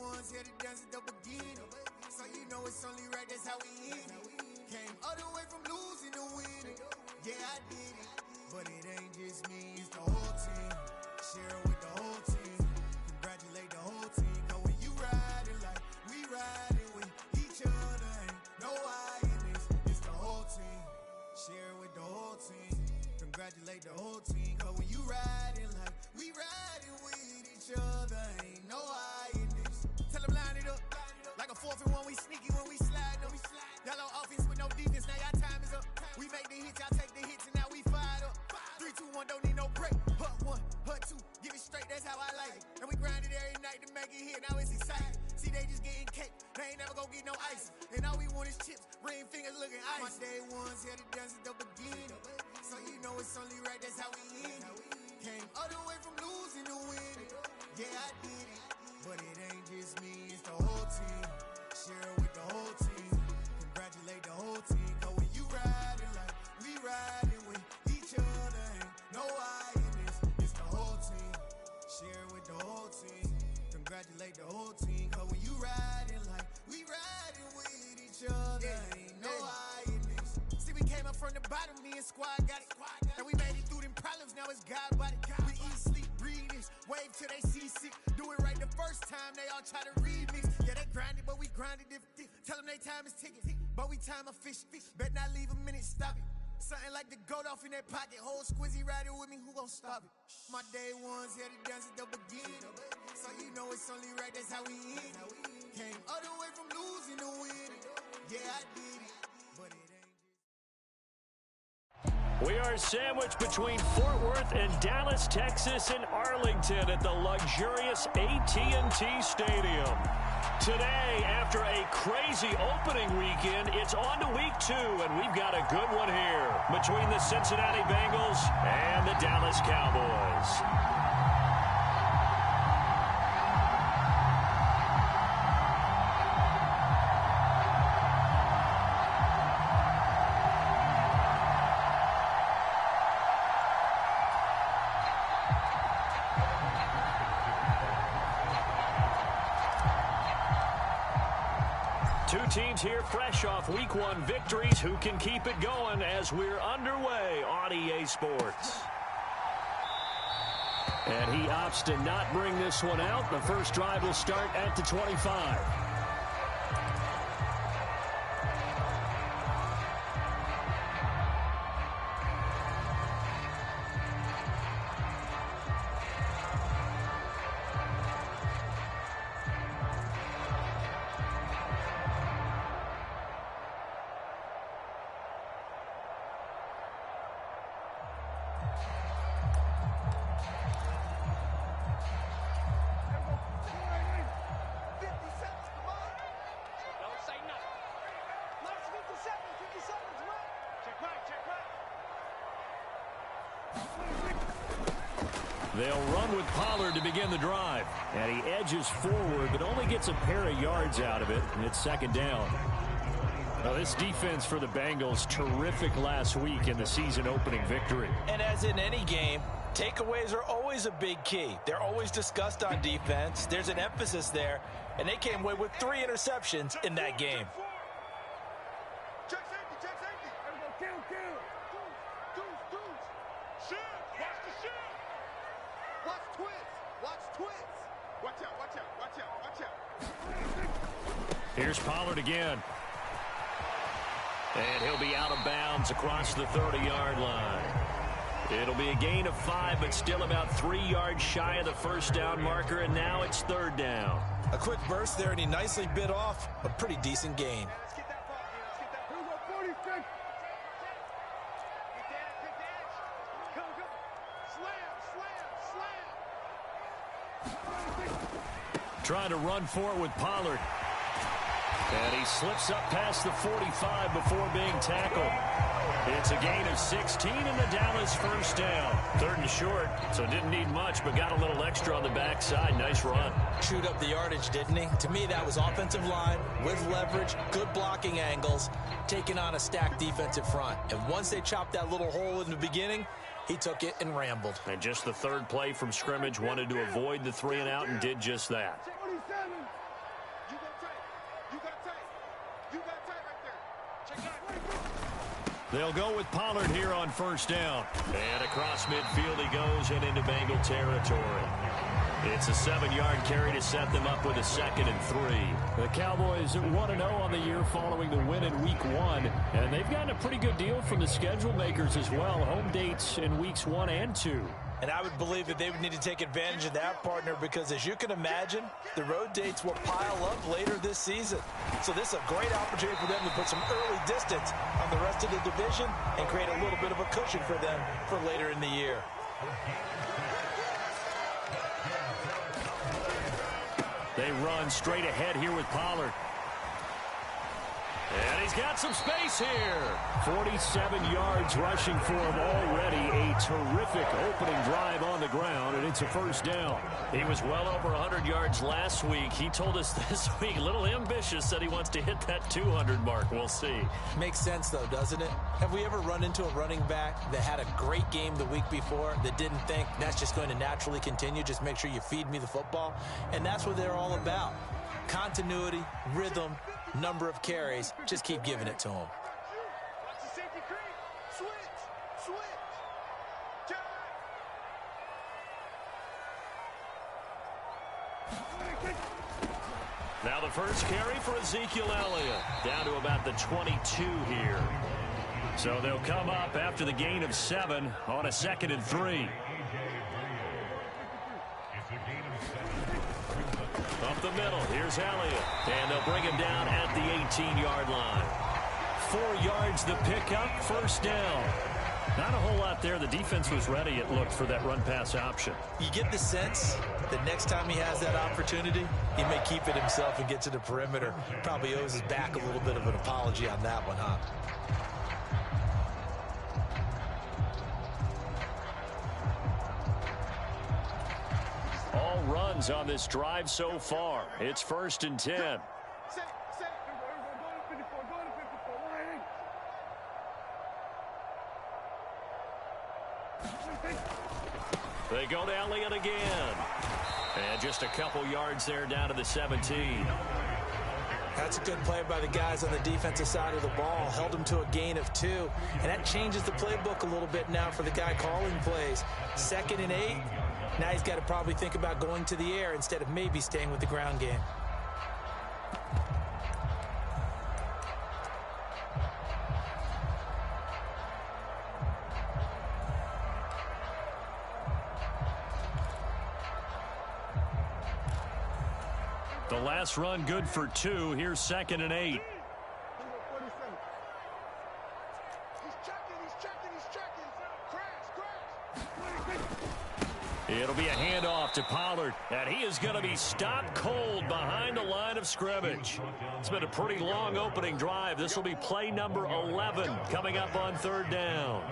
ones here to dance at the beginning. So you know it's only right, that's how we end it. Came all the way from losing to winning. Yeah, I did it. But it ain't just me, it's the whole team. Share it with the whole team. Congratulate the whole team. Cause when you riding like we riding with each other, ain't no I in this. It's the whole team. Share it with the whole team. Congratulate the whole team. Cause when you riding like we riding with each other, ain't no I in this. Tell them line it up. Like a 4th and 1, we sneaky when we slide them. Yellow offense with no defense, now y'all time is up. We make the hits, y'all take the hits, and now we fired up. 3, 2, 1, don't need no break. Hut 1, hut 2, give it straight, that's how I like it. And we grind it every night to make it hit, now it's exciting. See, they just getting cake, they ain't never gonna get no ice. And all we want is chips, ring fingers looking ice. My day ones here to dance at the beginning. So you know it's only right, that's how we end it. Came all the way from losing to winning. Yeah, I did it. But it ain't just me, it's the whole team. Share it with the whole team. Congratulate the whole team. Cause when you riding like we riding with each other, ain't no I in this. It's the whole team. Share it with the whole team. Congratulate the whole team. Cause when you riding like we riding with each other, ain't no I in this. See, we came up from the bottom, me and squad got it. And we made it through them problems, now it's God body. We eat, sleep, breathe this. Wave till they see sick. Do it right the first time, they all try to remix. Yeah, they grinded, but we grinded different. Tell them they time is ticking, but we time a fish. Bet not leave a minute, stop it. Something like the goat off in that pocket. Whole squizzy riding with me, who gon' stop it? My day ones here to dance at the beginning. So you know it's only right, that's how we end it. Came all the way from losing to winning. Yeah, I did it, but it ain't. We are sandwiched between Fort Worth and Dallas, Texas, and Arlington at the luxurious AT&T Stadium. Today, after a crazy opening weekend, it's on to week 2, and we've got a good one here between the Cincinnati Bengals and the Dallas Cowboys. Two teams here fresh off Week 1 victories. Who can keep it going as we're underway on EA Sports? And he opts to not bring this one out. The first drive will start at the 25. They'll run with Pollard to begin the drive. And he edges forward, but only gets a pair of yards out of it, and it's second down. Now, this defense for the Bengals, terrific last week in the season-opening victory. And as in any game, takeaways are always a big key. They're always discussed on defense. There's an emphasis there, and they came away with 3 interceptions in that game. Check safety, check safety. Kill. Deuce. Shift, watch the shift. Watch twist. Watch out. Here's Pollard again. And he'll be out of bounds across the 30-yard line. It'll be a gain of 5, but still about 3 yards shy of the first down marker, and now it's third down. A quick burst there, and he nicely bit off a pretty decent gain. Let's get that ball. Here we go, 46. Come. Slam. Trying to run for it with Pollard. And he slips up past the 45 before being tackled. It's a gain of 16 in the Dallas first down. Third and short, so didn't need much, but got a little extra on the backside. Nice run. Chewed up the yardage, didn't he? To me, that was offensive line with leverage, good blocking angles, taking on a stacked defensive front. And once they chopped that little hole in the beginning, he took it and rambled. And just the third play from scrimmage, wanted to avoid the 3-and-out and did just that. They'll go with Pollard here on first down. And across midfield he goes and into Bengal territory. It's a 7-yard carry to set them up with a 2nd and 3. The Cowboys 1-0 on the year following the win in Week 1. And they've gotten a pretty good deal from the schedule makers as well. Home dates in Weeks 1 and 2. And I would believe that they would need to take advantage of that, partner, because as you can imagine, the road dates will pile up later this season. So this is a great opportunity for them to put some early distance on the rest of the division and create a little bit of a cushion for them for later in the year. They run straight ahead here with Pollard. And he's got some space here. 47 yards rushing for him already. A terrific opening drive on the ground, and it's a first down. He was well over 100 yards last week. He told us this week, a little ambitious, said he wants to hit that 200 mark. We'll see. Makes sense, though, doesn't it? Have we ever run into a running back that had a great game the week before that didn't think that's just going to naturally continue? Just make sure you feed me the football. And that's what they're all about. Continuity, rhythm, number of carries. Just keep giving it to him. Now the first carry for Ezekiel Elliott. Down to about the 22 here. So they'll come up after the gain of 7 on a 2nd and 3. Up the middle, here's Elliott. And they'll bring him down at the 18-yard line. 4 yards the pickup, first down. Not a whole lot there. The defense was ready, it looked, for that run-pass option. You get the sense that next time he has that opportunity, he may keep it himself and get to the perimeter. Probably owes his back a little bit of an apology on that one, huh? All runs on this drive so far. It's 1st and 10. They go to Elliott again. And just a couple yards there down to the 17. That's a good play by the guys on the defensive side of the ball. Held them to a gain of 2. And that changes the playbook a little bit now for the guy calling plays. 2nd and 8. Now he's got to probably think about going to the air instead of maybe staying with the ground game. The last run good for 2. Here's 2nd and 8. It'll be a handoff to Pollard, and he is going to be stopped cold behind the line of scrimmage. It's been a pretty long opening drive. This will be play number 11 coming up on 3rd down.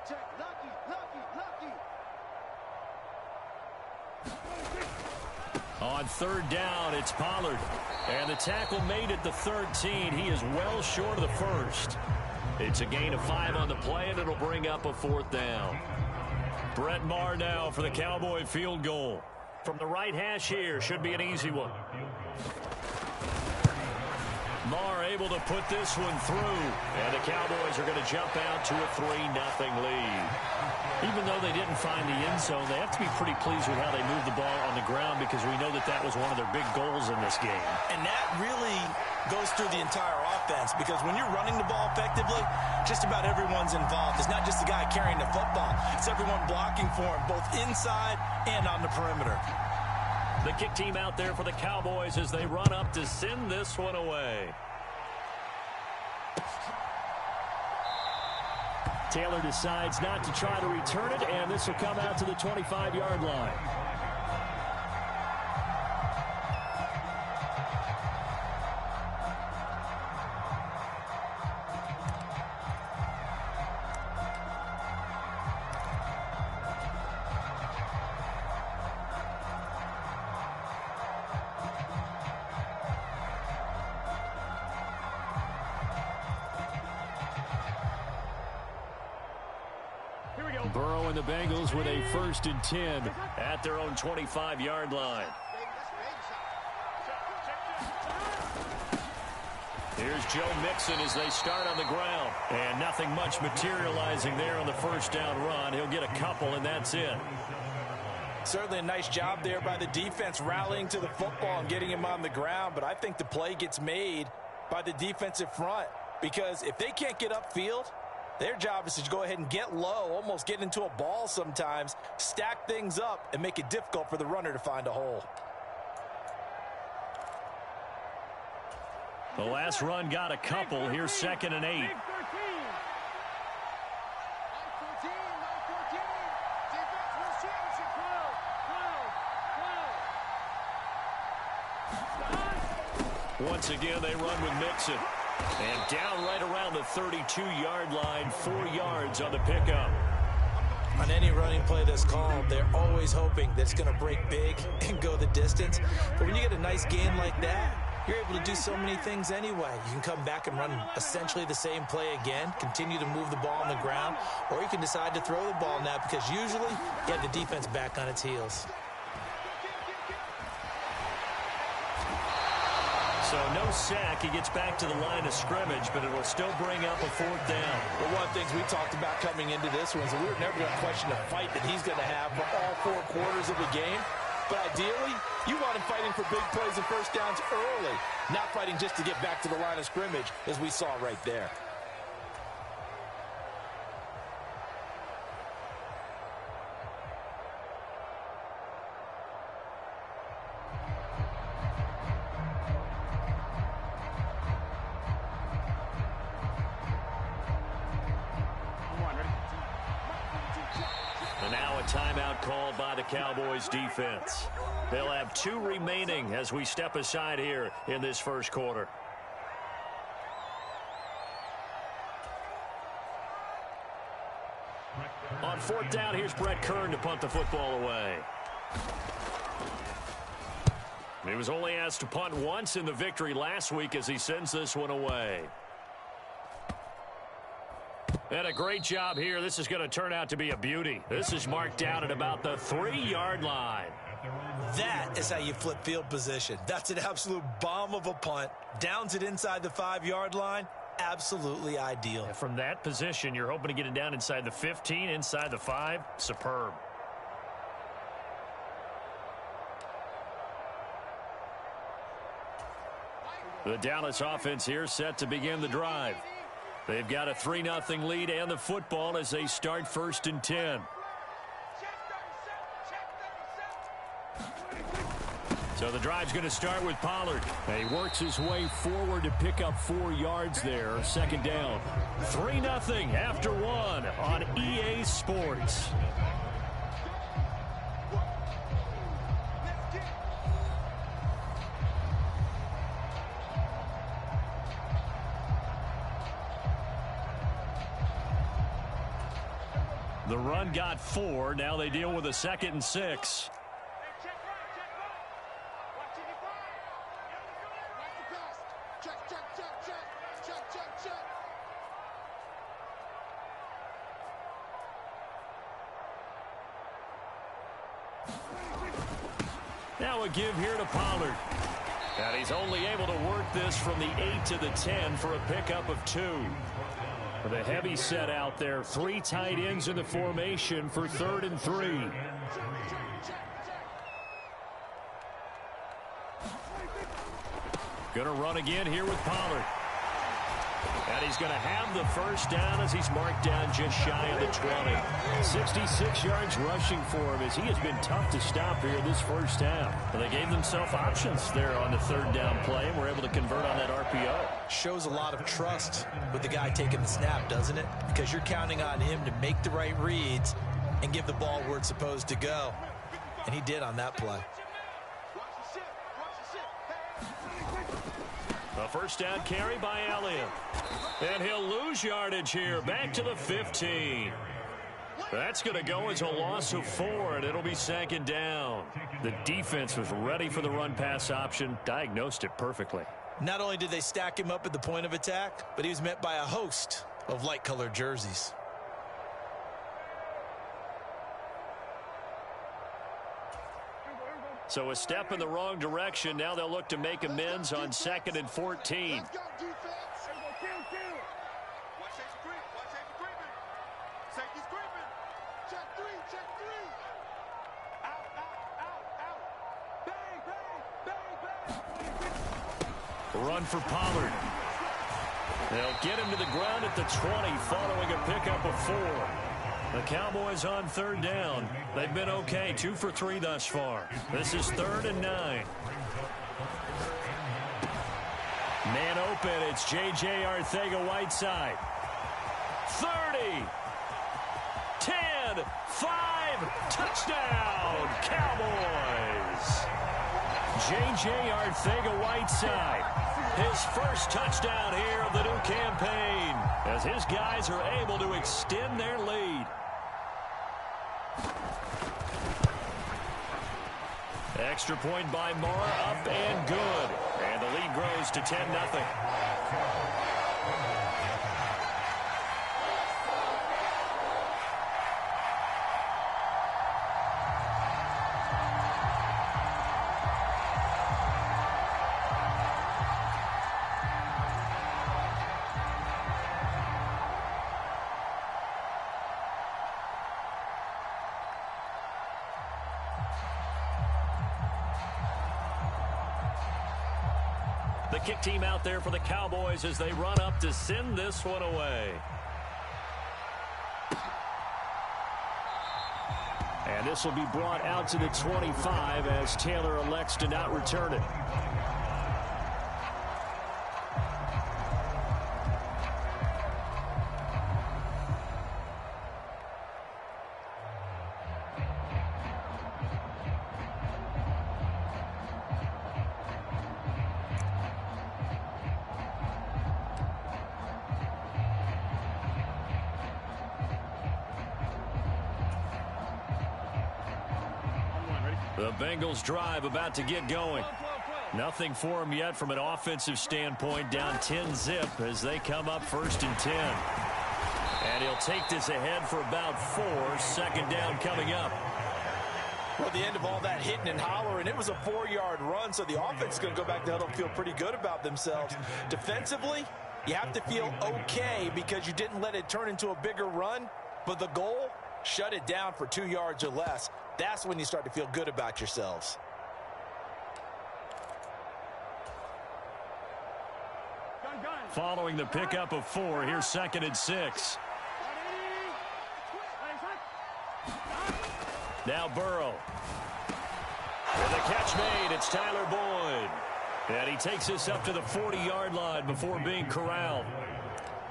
Check. Lucky. On 3rd down, it's Pollard. And the tackle made at the 13. He is well short of the 1st. It's a gain of 5 on the play, and it'll bring up a 4th down. Brett Maher now for the Cowboy field goal. From the right hash here, should be an easy one. Maher able to put this one through. And the Cowboys are going to jump out to a 3-0 lead. Even though they didn't find the end zone, they have to be pretty pleased with how they moved the ball on the ground, because we know that that was one of their big goals in this game. And that really goes through the entire offense, because when you're running the ball effectively, just about everyone's involved. It's not just the guy carrying the football. It's everyone blocking for him, both inside and on the perimeter. The kick team out there for the Cowboys as they run up to send this one away. Taylor decides not to try to return it, and this will come out to the 25-yard line. Burrow and the Bengals with a 1st and 10 at their own 25-yard line. Here's Joe Mixon as they start on the ground. And nothing much materializing there on the first down run. He'll get a couple, and that's it. Certainly a nice job there by the defense rallying to the football and getting him on the ground. But I think the play gets made by the defensive front. Because if they can't get upfield, their job is to go ahead and get low, almost get into a ball sometimes, stack things up, and make it difficult for the runner to find a hole. The last run got a couple. Here's 2nd and 8. Once again, they run with Mixon. And down right around the 32-yard line, 4 yards on the pickup. On any running play that's called, they're always hoping that it's going to break big and go the distance. But when you get a nice gain like that, you're able to do so many things anyway. You can come back and run essentially the same play again, continue to move the ball on the ground, or you can decide to throw the ball now because usually you have the defense back on its heels. So no sack. He gets back to the line of scrimmage, but it will still bring up a 4th down. Well, one of the things we talked about coming into this one is that we were never going to question the fight that he's going to have for all 4 quarters of the game. But ideally, you want him fighting for big plays and first downs early, not fighting just to get back to the line of scrimmage, as we saw right there. And now a timeout called by the Cowboys defense. They'll have 2 remaining as we step aside here in this first quarter. On 4th down, here's Brett Kern to punt the football away. He was only asked to punt once in the victory last week as he sends this one away. And a great job here. This is going to turn out to be a beauty. This is marked down at about the 3-yard line. That is how you flip field position. That's an absolute bomb of a punt. Downs it inside the 5-yard line. Absolutely ideal. And from that position, you're hoping to get it down inside the 15, inside the 5. Superb. The Dallas offense here set to begin the drive. They've got a 3-0 lead and the football as they start 1st and 10. So the drive's going to start with Pollard. He works his way forward to pick up 4 yards there. 2nd down. 3-0 after 1 on EA Sports. The run got 4. Now they deal with a 2nd and 6. Now a give here to Pollard. And he's only able to work this from the 8 to the 10 for a pickup of 2. With a heavy set out there, 3 tight ends in the formation for 3rd and 3. Going to run again here with Pollard. And he's going to have the first down as he's marked down just shy of the 20. 66 yards rushing for him as he has been tough to stop here this first half. And they gave themselves options there on the 3rd down play and were able to convert on that RPO. Shows a lot of trust with the guy taking the snap, doesn't it? Because you're counting on him to make the right reads and give the ball where it's supposed to go. And he did on that play. A first down carry by Elliott. And he'll lose yardage here. Back to the 15. That's going to go as a loss of 4, and it'll be 2nd down. The defense was ready for the run-pass option, diagnosed it perfectly. Not only did they stack him up at the point of attack, but he was met by a host of light-colored jerseys. So a step in the wrong direction. Now they'll look to make amends on 2nd and 14. Let's go, defense. Watch safety creep. Watch safety creeping. Safety's creeping. Check three. Check three. Out. Bang, bang, bang, bang. Run for Pollard. They'll get him to the ground at the 20 following a pickup of 4. The Cowboys on 3rd down. They've been okay, 2 for 3 thus far. This is 3rd and 9. Man open, it's J.J. Arcega-Whiteside. 30, 10, 5, touchdown, Cowboys. J.J. Arcega-Whiteside, his first touchdown here of the new campaign, as his guys are able to extend their lead. Extra point by Moore, up and good. And the lead grows to 10-0. The kick team out there for the Cowboys as they run up to send this one away. And this will be brought out to the 25 as Taylor elects to not return it. The Bengals drive about to get going. Nothing for them yet from an offensive standpoint, down 10-0 as they come up 1st and 10. And he'll take this ahead for about 4. 2nd down coming up. Well, the end of all that hitting and hollering, it was a 4-yard run, so the offense is going to go back to huddle and feel pretty good about themselves. Defensively, you have to feel okay because you didn't let it turn into a bigger run, but the goal, shut it down for 2 yards or less. That's when you start to feel good about yourselves. Following the pickup of 4, here's 2nd and 6. Now Burrow. And the catch made, it's Tyler Boyd. And he takes this up to the 40-yard line before being corralled.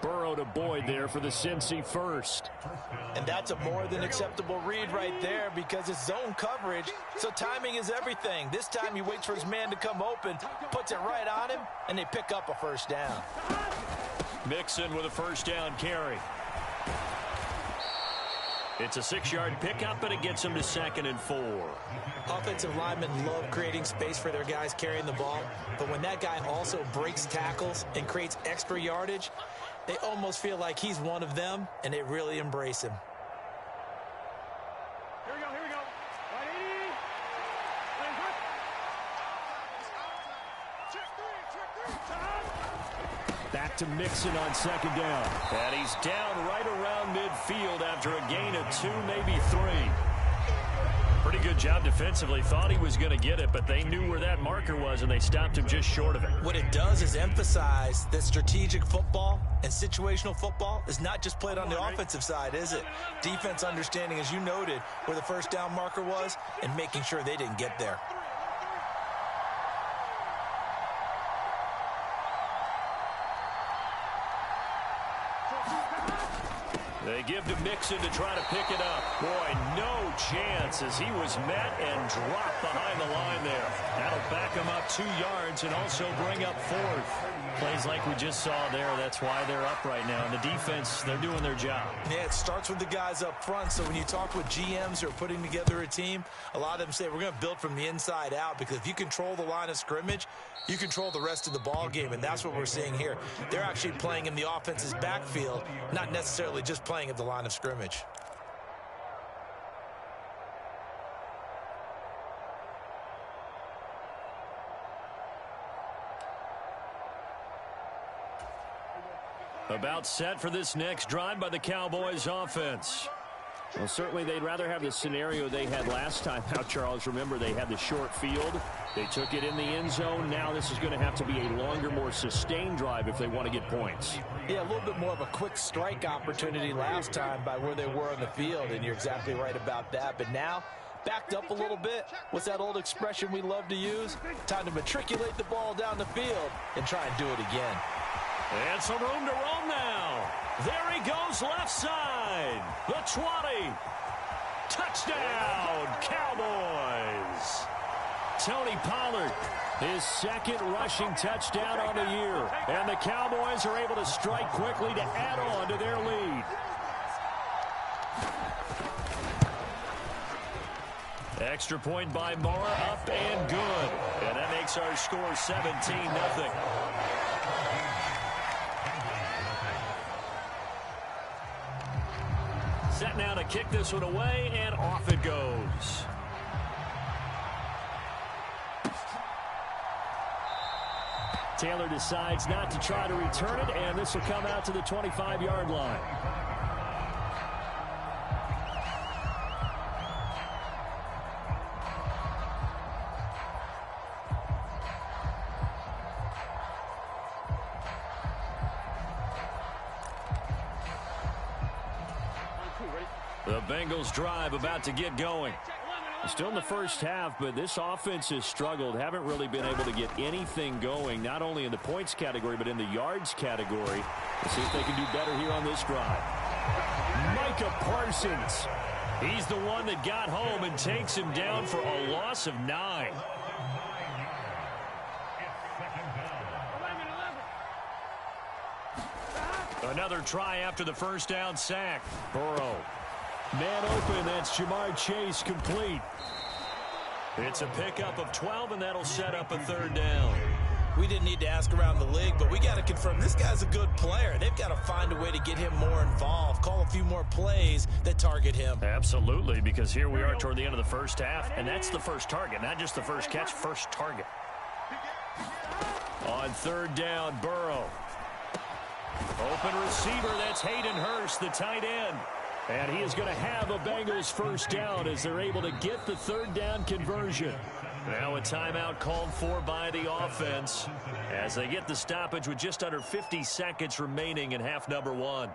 Burrow to Boyd there for the Cincy first. And that's a more than acceptable read right there because it's zone coverage, so timing is everything. This time he waits for his man to come open, puts it right on him, and they pick up a 1st down. Mixon with a 1st down carry. It's a 6-yard pickup, and it gets him to 2nd and 4. Offensive linemen love creating space for their guys carrying the ball, but when that guy also breaks tackles and creates extra yardage, they almost feel like he's one of them, and they really embrace him. Here we go. 180. Back to Mixon on 2nd down. And he's down right around midfield after a gain of 2, maybe 3. Pretty good job defensively. Thought he was going to get it, but they knew where that marker was, and they stopped him just short of it. What it does is emphasize that strategic football and situational football is not just played on the offensive side, is it? Defense understanding, as you noted, where the 1st down marker was and making sure they didn't get there. They give to Mixon to try to pick it up. Boy, no chance as he was met and dropped behind the line there. That'll back him up 2 yards and also bring up 4th. Plays like we just saw there. That's why they're up right now. And the defense, they're doing their job. Yeah, it starts with the guys up front. So when you talk with GMs who are putting together a team, a lot of them say we're going to build from the inside out, because if you control the line of scrimmage, you control the rest of the ball game, and that's what we're seeing here. They're actually playing in the offense's backfield, not necessarily just playing at the line of scrimmage. About set for this next drive by the Cowboys offense. Well, certainly they'd rather have the scenario they had last time out, Charles. Remember, they had the short field. They took it in the end zone. Now this is going to have to be a longer, more sustained drive if they want to get points. Yeah, a little bit more of a quick strike opportunity last time by where they were on the field, and you're exactly right about that. But now, backed up a little bit. What's that old expression we love to use? Time to matriculate the ball down the field and try and do it again. And some room to roam now. There he goes, left side. The 20. Touchdown, Cowboys. Tony Pollard, his second rushing touchdown on the year. And the Cowboys are able to strike quickly to add on to their lead. Extra point by Moore, up and good. And that makes our score 17-0. Set now to kick this one away, and off it goes. Taylor decides not to try to return it, and this will come out to the 25-yard line. The Bengals drive about to get going. Still in the first half, but this offense has struggled. Haven't really been able to get anything going, not only in the points category, but in the yards category. Let's see if they can do better here on this drive. Micah Parsons. He's the one that got home and takes him down for a loss of 9. Another try after the first down sack. Burrow. Man open, that's Jamar Chase complete. It's a pickup of 12, and that'll set up a third down. We didn't need to ask around the league, but we got to confirm this guy's a good player. They've got to find a way to get him more involved, call a few more plays that target him. Absolutely, because here we are toward the end of the first half, and that's the first target, not just the first catch, first target. On third down, Burrow. Open receiver, that's Hayden Hurst, the tight end. And he is going to have a Bengals first down as they're able to get the third down conversion. Now a timeout called for by the offense as they get the stoppage with just under 50 seconds remaining in half number 1.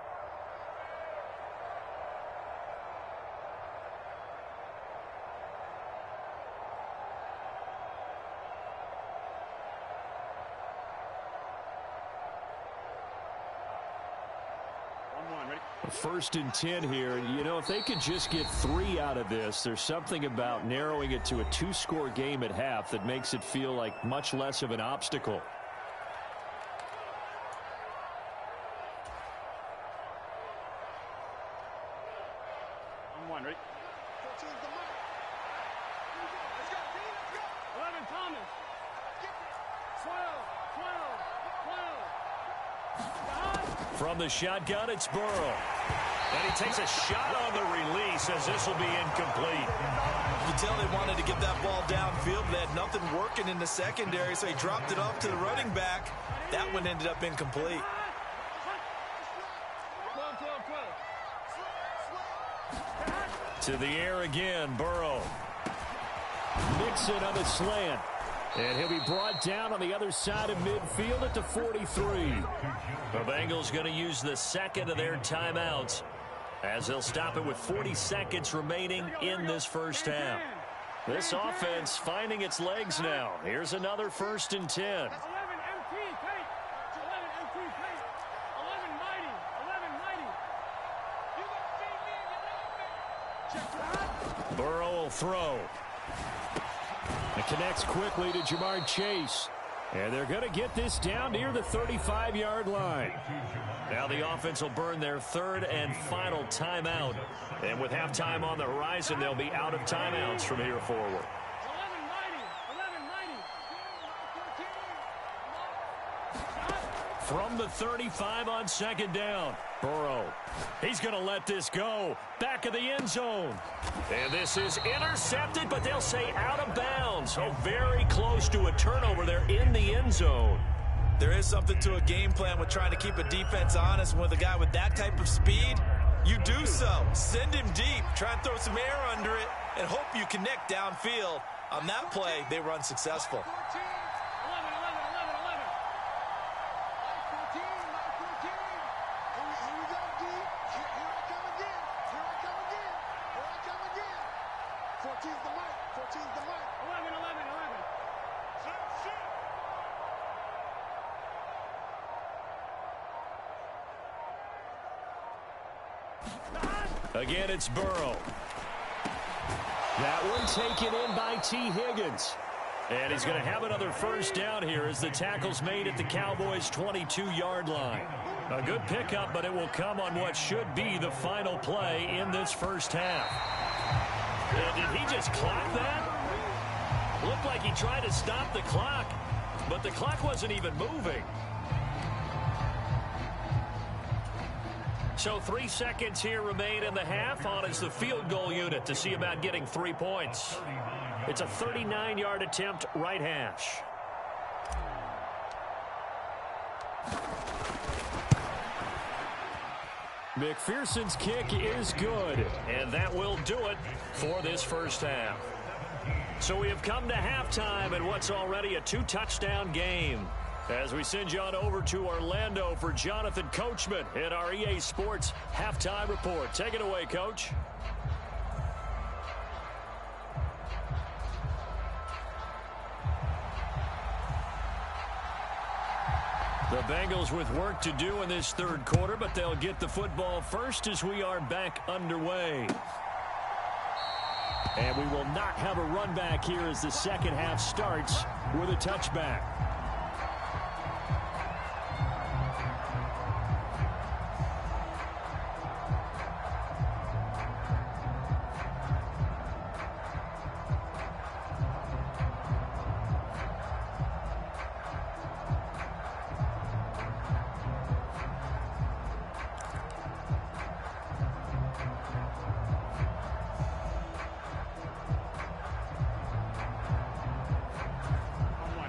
First and 10 here. You know, if they could just get 3 out of this, there's something about narrowing it to a 2-score game at half that makes it feel like much less of an obstacle. On 1, ready? 11, Thomas. 12. From the shotgun, it's Burrow. And he takes a shot on the release as this will be incomplete. You can tell they wanted to get that ball downfield. They had nothing working in the secondary, so he dropped it off to the running back. That one ended up incomplete. 12. To the air again, Burrow. Mixon on the slant. And he'll be brought down on the other side of midfield at the 43. The Bengals going to use the second of their timeouts as they'll stop it with 40 seconds remaining in this first half. This offense finding its legs now. Here's another first and 10. 11 MT, Tate. 11 MT, Tate. 11 mighty. 11 mighty. Burrow will throw. It connects quickly to Jamar Chase. And they're going to get this down near the 35-yard line. Now the offense will burn their third and final timeout. And with halftime on the horizon, they'll be out of timeouts from here forward. 11 mighty. From the 35 on second down, Burrow. He's going to let this go. Back of the end zone. And this is intercepted, but they'll say out of bounds. So very close to a turnover there in the end zone. There is something to a game plan with trying to keep a defense honest. With a guy with that type of speed, you do so. Send him deep, try and throw some air under it, and hope you connect downfield. On that play, they were unsuccessful. 14's the mic. 14's the mic. 11, 11, 11. Again, it's Burrow. That one taken in by T. Higgins. And he's going to have another first down here as the tackle's made at the Cowboys' 22-yard line. A good pickup, but it will come on what should be the final play in this first half. Did he just clock that? Looked like he tried to stop the clock, but the clock wasn't even moving. So 3 seconds here remain in the half. On is the field goal unit to see about getting 3 points. It's a 39-yard attempt, right hash. McPherson's kick is good, and that will do it for this first half. So we have come to halftime in what's already a 2-touchdown game. As we send you on over to Orlando for Jonathan Coachman in our EA Sports Halftime Report. Take it away, Coach. The Bengals with work to do in this third quarter, but they'll get the football first as we are back underway. And we will not have a run back here as the second half starts with a touchback.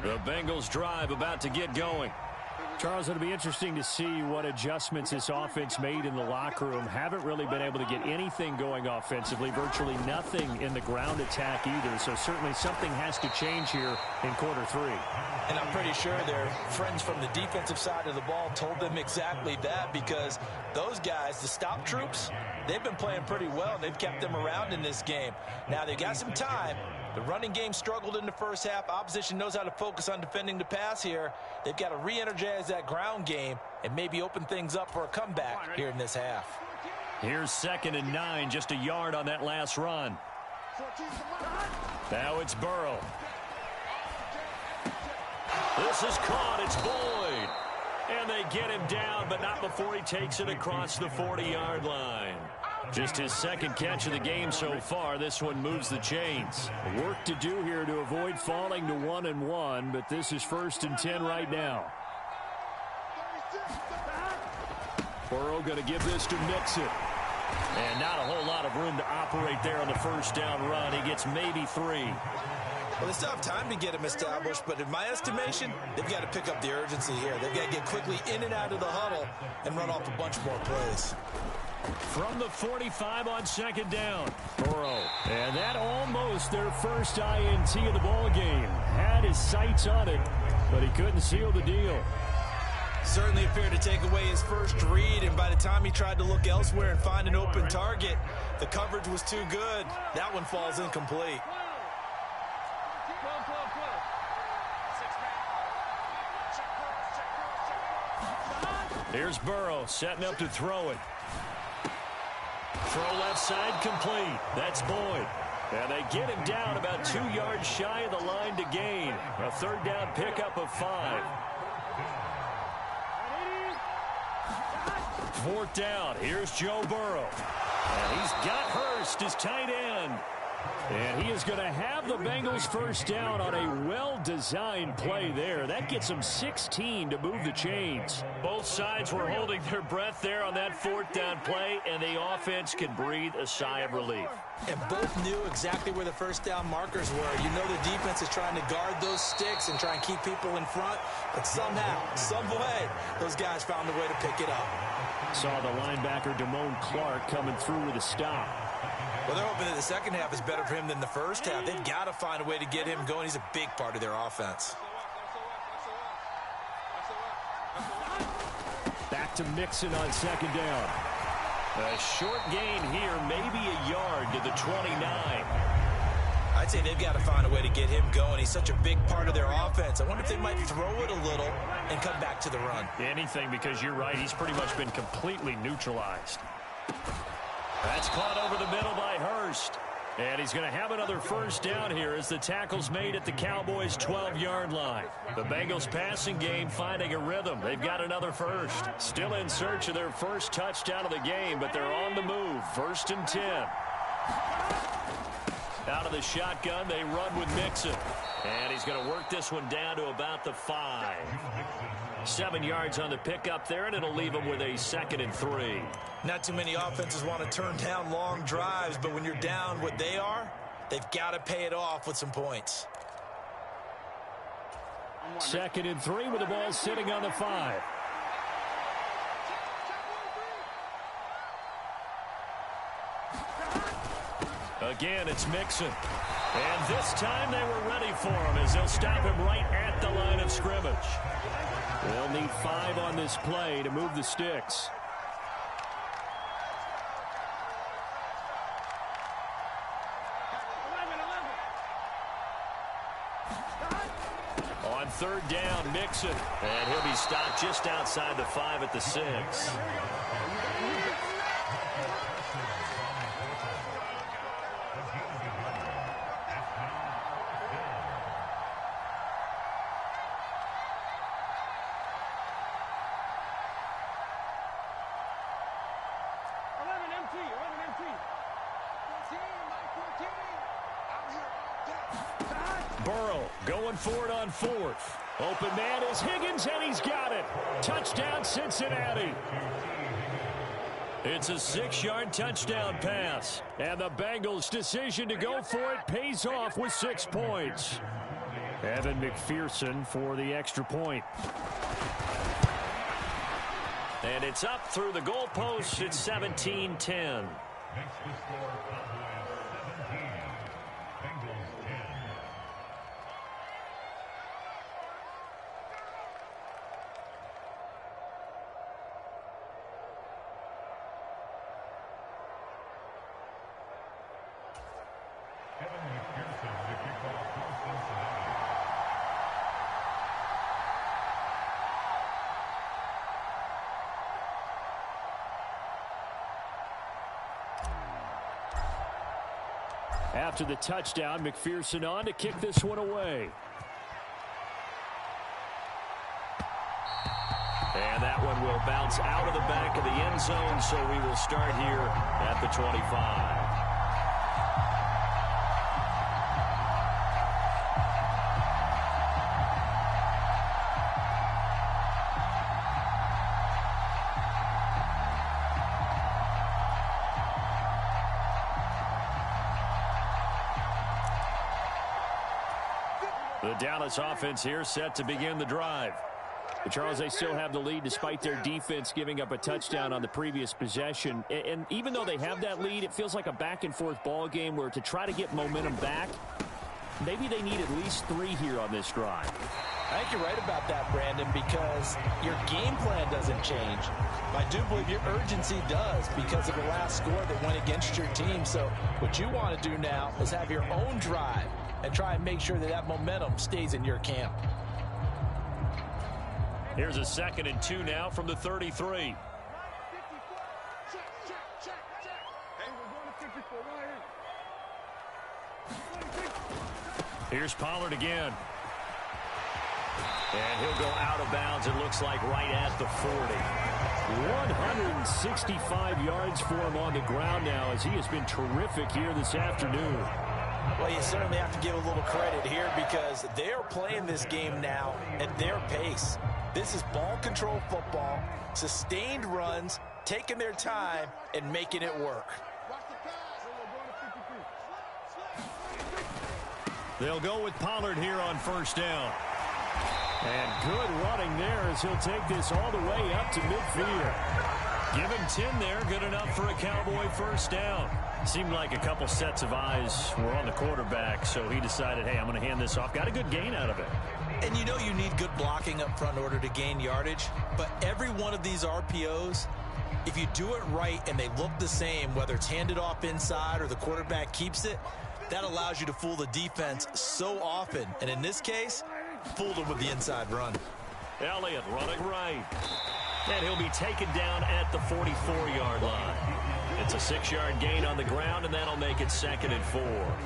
The Bengals drive about to get going. Charles, it'll be interesting to see what adjustments this offense made in the locker room. Haven't really been able to get anything going offensively, virtually nothing in the ground attack either. So certainly something has to change here in quarter three. And I'm pretty sure their friends from the defensive side of the ball told them exactly that, because those guys, the stop troops, they've been playing pretty well. They've kept them around in this game. Now they've got some time. The running game struggled in the first half. Opposition knows how to focus on defending the pass here. They've got to re-energize that ground game and maybe open things up for a comeback here in this half. Here's 2nd and 9, just a yard on that last run. Now it's Burrow. This is caught. It's Boyd. And they get him down, but not before he takes it across the 40-yard line. Just his second catch of the game so far. This one moves the chains. Work to do here to avoid falling to 1-1, but this is 1st and 10 right now. Burrow going to give this to Mixon. And not a whole lot of room to operate there on the first down run. He gets maybe 3. Well, they still have time to get him established, but in my estimation, they've got to pick up the urgency here. They've got to get quickly in and out of the huddle and run off a bunch more plays. From the 45 on 2nd down, Burrow. And that almost their first INT of the ball game. Had his sights on it, but he couldn't seal the deal. Certainly appeared to take away his first read, and by the time he tried to look elsewhere and find an open target, the coverage was too good. That one falls incomplete. Here's Burrow setting up to throw it. Throw left side complete. That's Boyd. And they get him down about 2 yards shy of the line to gain. A 3rd down pickup of 5. 4th down. Here's Joe Burrow. And he's got Hurst, his tight end. And he is going to have the Bengals first down on a well-designed play there. That gets them 16 to move the chains. Both sides were holding their breath there on that fourth down play, and the offense can breathe a sigh of relief. And both knew exactly where the first down markers were. You know the defense is trying to guard those sticks and try and keep people in front. But somehow, some way, those guys found a way to pick it up. Saw the linebacker Damone Clark coming through with a stop. Well, they're hoping that the second half is better for him than the first half. They've got to find a way to get him going. He's a big part of their offense. Back to Mixon on second down. A short gain here, maybe a yard to the 29. I'd say they've got to find a way to get him going. He's such a big part of their offense. I wonder if they might throw it a little and come back to the run. Anything, because you're right. He's pretty much been completely neutralized. That's caught over the middle by Hurst. And he's going to have another first down here as the tackle's made at the Cowboys' 12-yard line. The Bengals passing game finding a rhythm. They've got another first. Still in search of their first touchdown of the game, but they're on the move. 1st and 10. Out of the shotgun, they run with Mixon. And he's going to work this one down to about the 5. 7 yards on the pickup there, and it'll leave him with a 2nd and 3. Not too many offenses want to turn down long drives, but when you're down what they are, they've got to pay it off with some points. 2nd and 3 with the ball sitting on the 5. Again, it's Mixon. And this time they were ready for him as they'll stop him right at the line of scrimmage. They'll need 5 on this play to move the sticks. On 3rd down, Mixon. And he'll be stopped just outside the 5 at the 6. Burrow going for it on 4th. Open man is Higgins, and he's got it. Touchdown, Cincinnati. It's a 6-yard touchdown pass. And the Bengals' decision to go for it pays off with 6 points. Evan McPherson for the extra point. And it's up through the goalposts. It's 17-10. After the touchdown, McPherson on to kick this one away. And that one will bounce out of the back of the end zone, so we will start here at the 25. The Dallas offense here set to begin the drive. But Charles, they still have the lead despite their defense giving up a touchdown on the previous possession. And even though they have that lead, it feels like a back-and-forth ball game where to try to get momentum back, maybe they need at least 3 here on this drive. I think you're right about that, Brandon, because your game plan doesn't change. I do believe your urgency does because of the last score that went against your team. So what you want to do now is have your own drive and try and make sure that that momentum stays in your camp. Here's a 2nd and 2 now from the 33. Here's Pollard again. And he'll go out of bounds, it looks like, right at the 40. 165 yards for him on the ground now as he has been terrific here this afternoon. Well, you certainly have to give a little credit here because they're playing this game now at their pace. This is ball control football, sustained runs, taking their time, and making it work. They'll go with Pollard here on first down. And good running there as he'll take this all the way up to midfield. Give him 10 there, good enough for a Cowboy first down. Seemed like a couple sets of eyes were on the quarterback, so he decided, hey, I'm going to hand this off. Got a good gain out of it. And you know you need good blocking up front in order to gain yardage, but every one of these RPOs, if you do it right and they look the same, whether it's handed off inside or the quarterback keeps it, that allows you to fool the defense so often. And in this case, fooled him with the inside run. Elliott running right. And he'll be taken down at the 44-yard line. It's a 6-yard gain on the ground, and that'll make it 2nd and 4.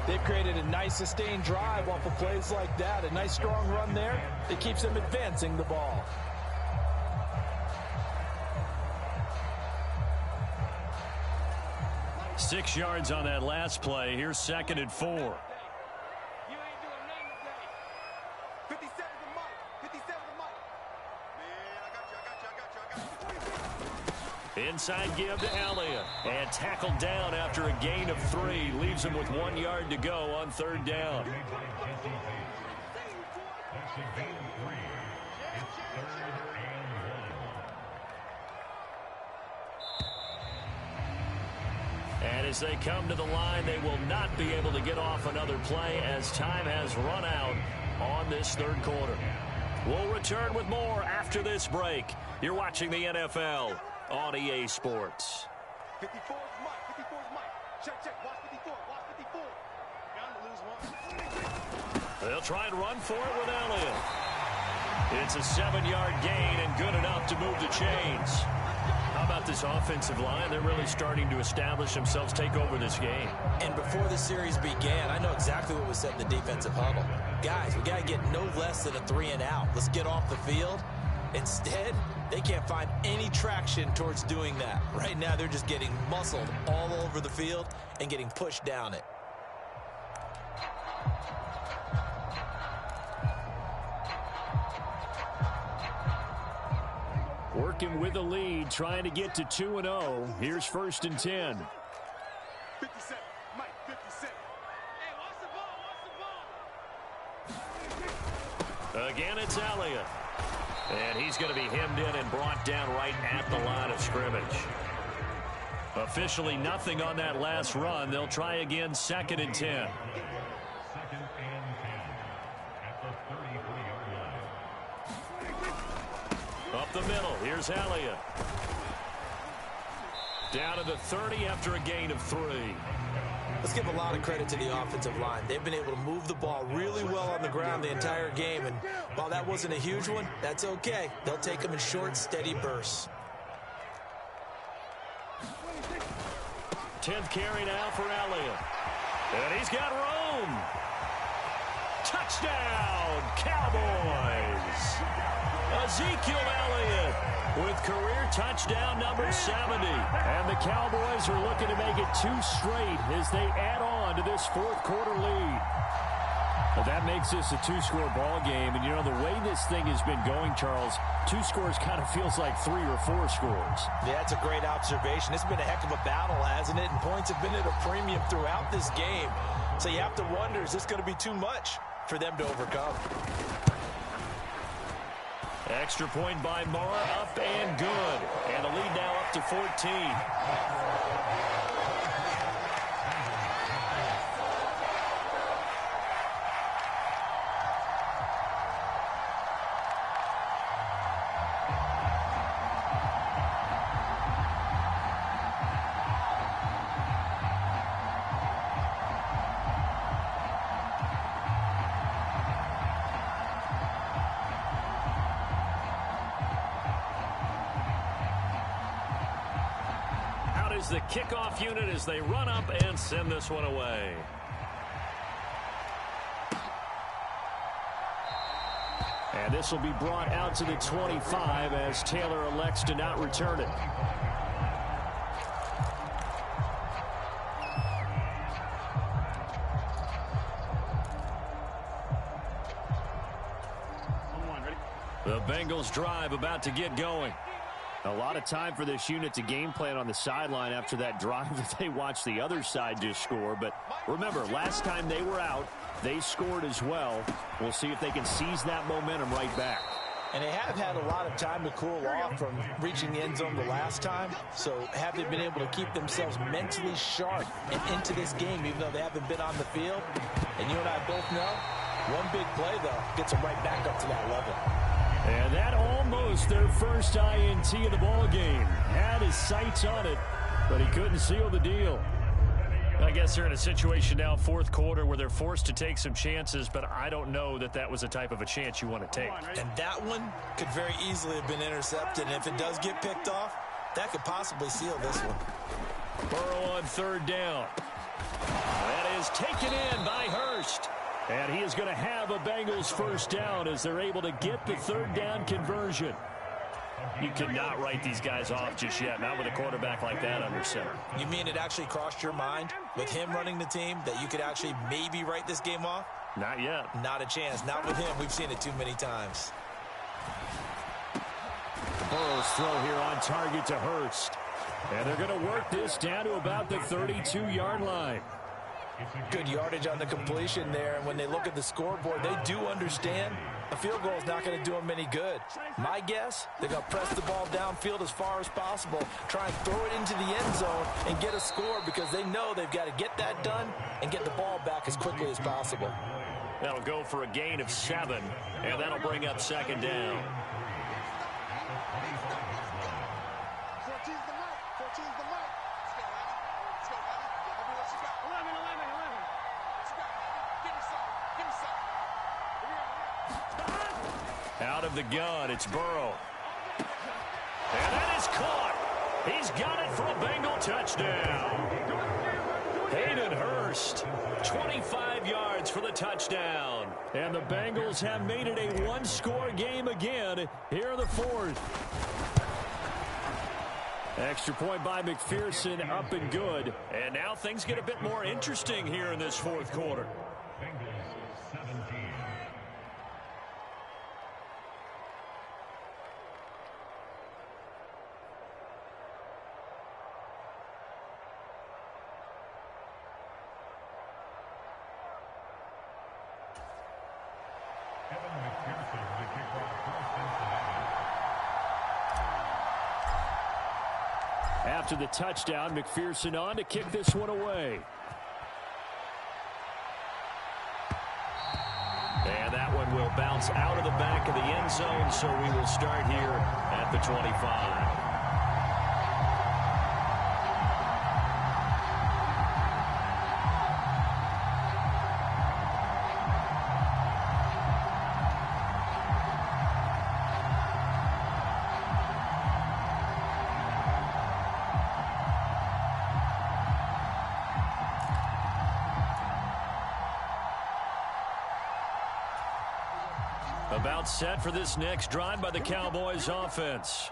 They've created a nice sustained drive off of plays like that. A nice strong run there. It keeps them advancing the ball. Six yards on that last play. Here's 2nd and 4. Inside give to Elliott. And tackled down after a gain of 3. Leaves him with 1 yard to go on 3rd down. And as they come to the line, they will not be able to get off another play as time has run out on this 3rd quarter. We'll return with more after this break. You're watching the NFL on EA Sports. 54 is Mike. 54 is Mike. Check. Watch 54. Watch 54. Bound to lose one. They'll try and run for it with Elliott. It's a 7-yard gain and good enough to move the chains. How about this offensive line? They're really starting to establish themselves, take over this game. And before the series began, I know exactly what was said in the defensive huddle. Guys, we got to get no less than a 3-and-out. Let's get off the field. Instead, they can't find any traction towards doing that. Right now, they're just getting muscled all over the field and getting pushed down it. Working with a lead, trying to get to 2-0. Here's 1st and 10. 57. Mike, 57. Hey, watch the ball. Again, it's Elliott. And he's going to be hemmed in and brought down right at the line of scrimmage. Officially nothing on that last run. They'll try again, 2nd and 10. Up the middle, here's Elliott. Down to the 30 after a gain of 3. Let's give a lot of credit to the offensive line. They've been able to move the ball really well on the ground the entire game. And while that wasn't a huge one, that's okay. They'll take them in short, steady bursts. 10th carry now for Elliott. And he's got room. Touchdown, Cowboys. Ezekiel Elliott with career touchdown number 70. And the Cowboys are looking to make it 2 straight as they add on to this 4th quarter lead. Well, that makes this a 2-score ball game. And, you know, the way this thing has been going, Charles, 2 scores kind of feels like 3 or 4 scores. Yeah, that's a great observation. It's been a heck of a battle, hasn't it? And points have been at a premium throughout this game. So you have to wonder, is this going to be too much for them to overcome? Extra point by Mara, up and good. And the lead now up to 14. The kickoff unit as they run up and send this one away. And this will be brought out to the 25 as Taylor elects to not return it. Bengals drive about to get going. A lot of time for this unit to game plan on the sideline after that drive that they watched the other side just score. But remember, last time they were out, they scored as well. We'll see if they can seize that momentum right back. And they have had a lot of time to cool off from reaching the end zone the last time. So have they been able to keep themselves mentally sharp and into this game, even though they haven't been on the field? And you and I both know, one big play, though, gets them right back up to that level. And that almost their first INT of the ball game. Had his sights on it, but he couldn't seal the deal. I guess they're in a situation now, fourth quarter, where they're forced to take some chances, but I don't know that that was the type of a chance you want to take. And that one could very easily have been intercepted. And if it does get picked off, that could possibly seal this one. Burrow on third down. That is taken in by Hurst. And he is going to have a Bengals first down as they're able to get the third down conversion. You cannot write these guys off just yet, not with a quarterback like that under center. You mean it actually crossed your mind with him running the team that you could actually maybe write this game off? Not yet. Not a chance. Not with him. We've seen it too many times. Burrow's throw here on target to Hurst. And they're going to work this down to about the 32-yard line. Good yardage on the completion there. And when they look at the scoreboard, they do understand a field goal is not going to do them any good. My guess, they're going to press the ball downfield as far as possible, try and throw it into the end zone and get a score because they know they've got to get that done and get the ball back as quickly as possible. That'll go for a gain of 7, and that'll bring up second down. 14's the mic. 14's the mic. Let's go, Abby. Let's go, Abby. Abby, what you got? 11. What you got, Abby? Give me some. Give me some. Out of the gun, it's Burrow. And that is caught. He's got it for a Bengal touchdown. Hayden Hurst, 25 yards for the touchdown. And the Bengals have made it a one-score game again here in the fourth. Extra point by McPherson, up and good. And now things get a bit more interesting here in this fourth quarter. After the touchdown, McPherson on to kick this one away. And that one will bounce out of the back of the end zone, so we will start here at the 25. About set for this next drive by the Cowboys offense.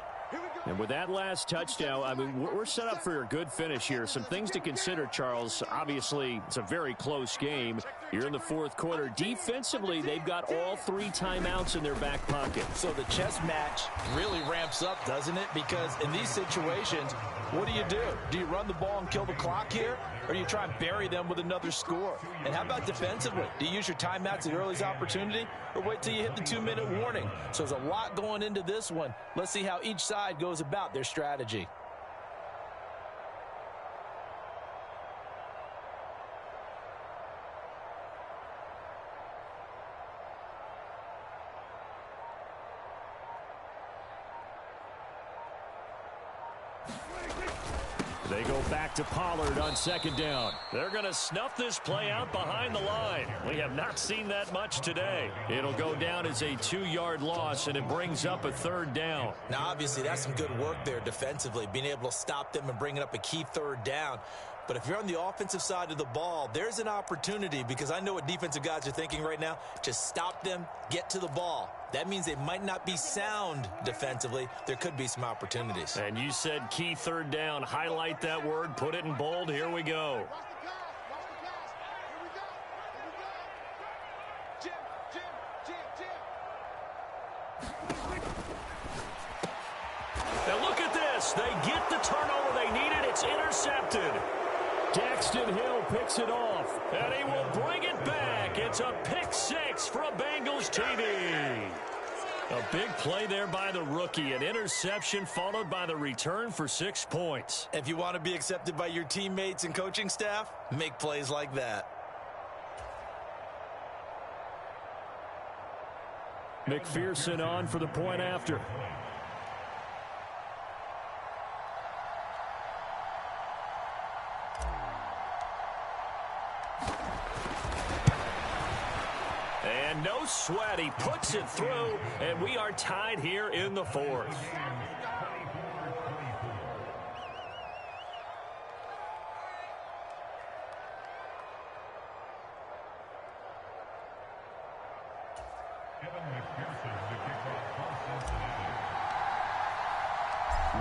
And with that last touchdown, I mean, we're set up for a good finish here. Some things to consider, Charles. Obviously, it's a very close game. You're in the fourth quarter. Defensively, they've got all 3 timeouts in their back pocket. So the chess match really ramps up, doesn't it? Because in these situations, what do? Do you run the ball and kill the clock here? Or do you try and bury them with another score? And how about defensively? Do you use your timeouts at early's opportunity? Or wait till you hit the 2-minute warning? So there's a lot going into this one. Let's see how each side goes about their strategy. They go back to Pollard on second down. They're going to snuff this play out behind the line. We have not seen that much today. It'll go down as a 2-yard loss, and it brings up a third down. Now, obviously, that's some good work there defensively, being able to stop them and bringing up a key third down. But if you're on the offensive side of the ball, there's an opportunity, because I know what defensive guys are thinking right now. Just stop them, get to the ball. That means they might not be sound defensively. There could be some opportunities. And you said key third down. Highlight that word. Put it in bold. Here we go. Watch the pass. Here we go. Here we go. Jim. Dallas. They get the turnover they needed. It's intercepted. Daxton Hill picks it off. And he will bring it back. It's a pick six for a Bengals TD. A big play there by the rookie. An interception followed by the return for 6 points. If you want to be accepted by your teammates and coaching staff, make plays like that. McPherson on for the point after. And no sweat. He puts it through, and we are tied here in the fourth.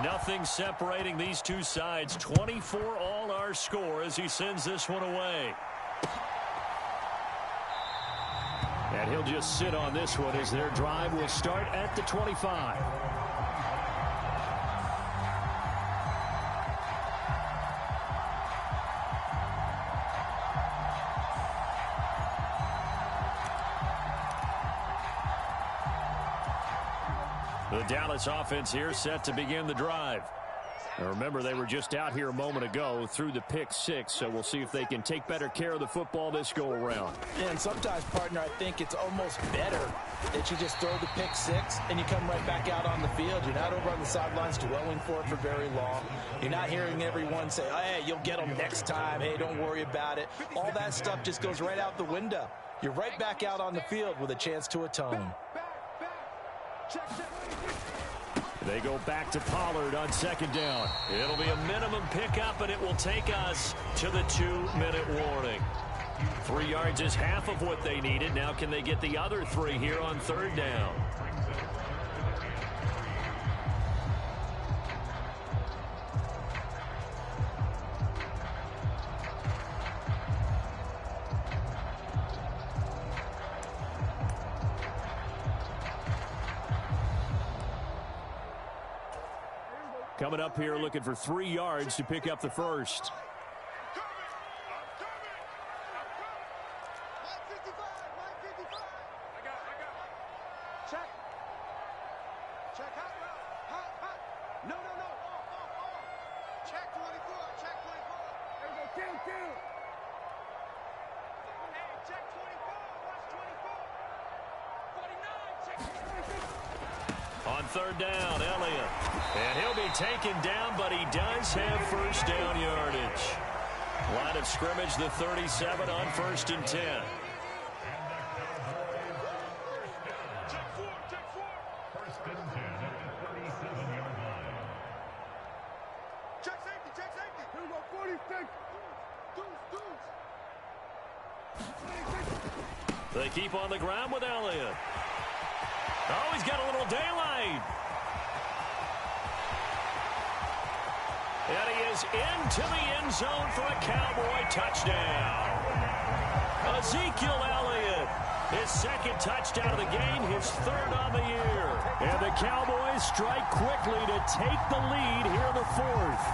Nothing separating these two sides. 24 all our score as he sends this one away. And he'll just sit on this one as their drive will start at the 25. The Dallas offense here set to begin the drive. Now remember, they were just out here a moment ago through the pick six, so we'll see if they can take better care of the football this go-around. And sometimes, partner, I think it's almost better that you just throw the pick six and you come right back out on the field. You're not over on the sidelines dwelling for it for very long. You're not hearing everyone say, oh, hey, you'll get them next time. Hey, don't worry about it. All that stuff just goes right out the window. You're right back out on the field with a chance to atone. They go back to Pollard on second down. It'll be a minimum pickup, and it will take us to the 2-minute warning. 3 yards is half of what they needed. Now can they get the other 3 here on third down? Coming up here looking for 3 yards to pick up the first. On third down, Elliott. And he'll be taken down, but he does have first down yardage. Line of scrimmage, the 37 on 1st and 10. First and 10 at the 37-yard line. Check safety, check safety. Here we go, 46. They keep on the ground with Elliott. Oh, he's got a little daylight. And he is into the end zone for a Cowboy touchdown. Ezekiel Elliott, his second touchdown of the game, his third on the year. And the Cowboys strike quickly to take the lead here in the fourth.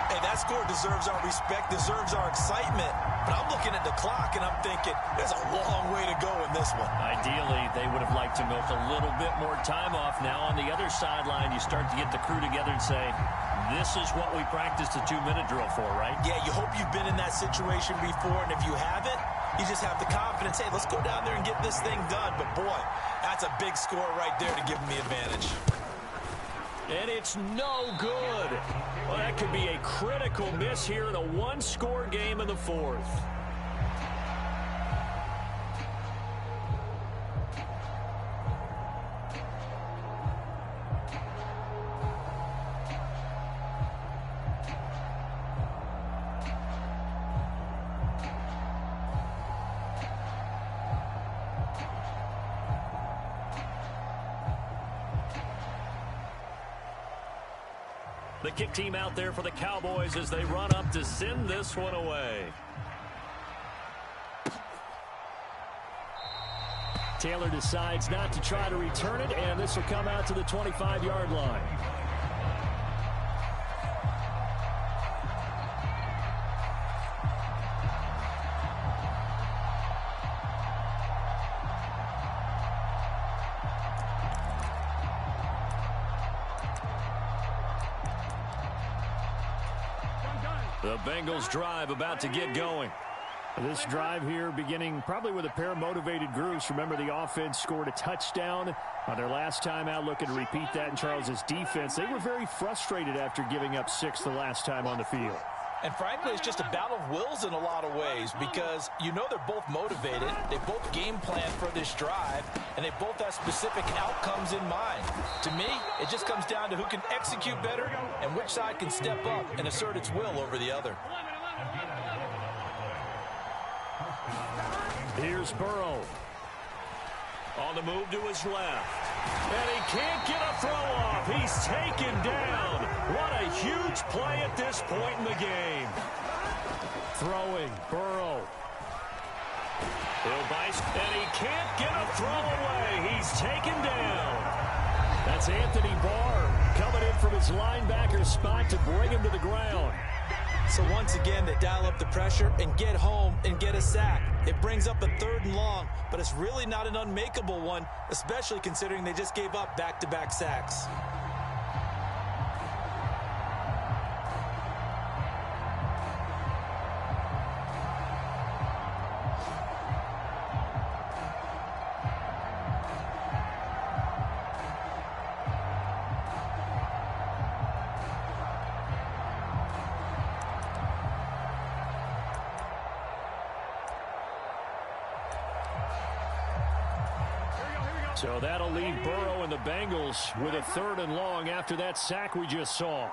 Hey, that score deserves our respect, deserves our excitement. But I'm looking at the clock, and I'm thinking there's a long way to go in this one. Ideally, they would have liked to milk a little bit more time off. Now on the other sideline, you start to get the crew together and say, this is what we practiced a 2-minute drill for, right? Yeah, you hope you've been in that situation before, and if you haven't, you just have the confidence, hey, let's go down there and get this thing done. But, boy, that's a big score right there to give them the advantage. And it's no good. Well, that could be a critical miss here in a one-score game in the fourth. The kick team out there for the Cowboys as they run up to send this one away. Taylor decides not to try to return it, and this will come out to the 25-yard line. The Bengals drive about to get going. This drive here beginning probably with a pair of motivated groups. Remember, the offense scored a touchdown on their last time out, looking to repeat that in Charles' defense. They were very frustrated after giving up 6 the last time on the field. And frankly, it's just a battle of wills in a lot of ways because you know they're both motivated. They both game plan for this drive, and they both have specific outcomes in mind. To me, it just comes down to who can execute better and which side can step up and assert its will over the other. Here's Burrow. On the move to his left. And he can't get a throw off. He's taken down. What a huge play at this point in the game. Throwing, Burrow. He'll bite, and he can't get a throw away. He's taken down. That's Anthony Barr coming in from his linebacker spot to bring him to the ground. So once again, they dial up the pressure and get home and get a sack. It brings up a 3rd and long, but it's really not an unmakeable one, especially considering they just gave up back-to-back sacks. So that'll leave Burrow and the Bengals with a 3rd and long after that sack we just saw.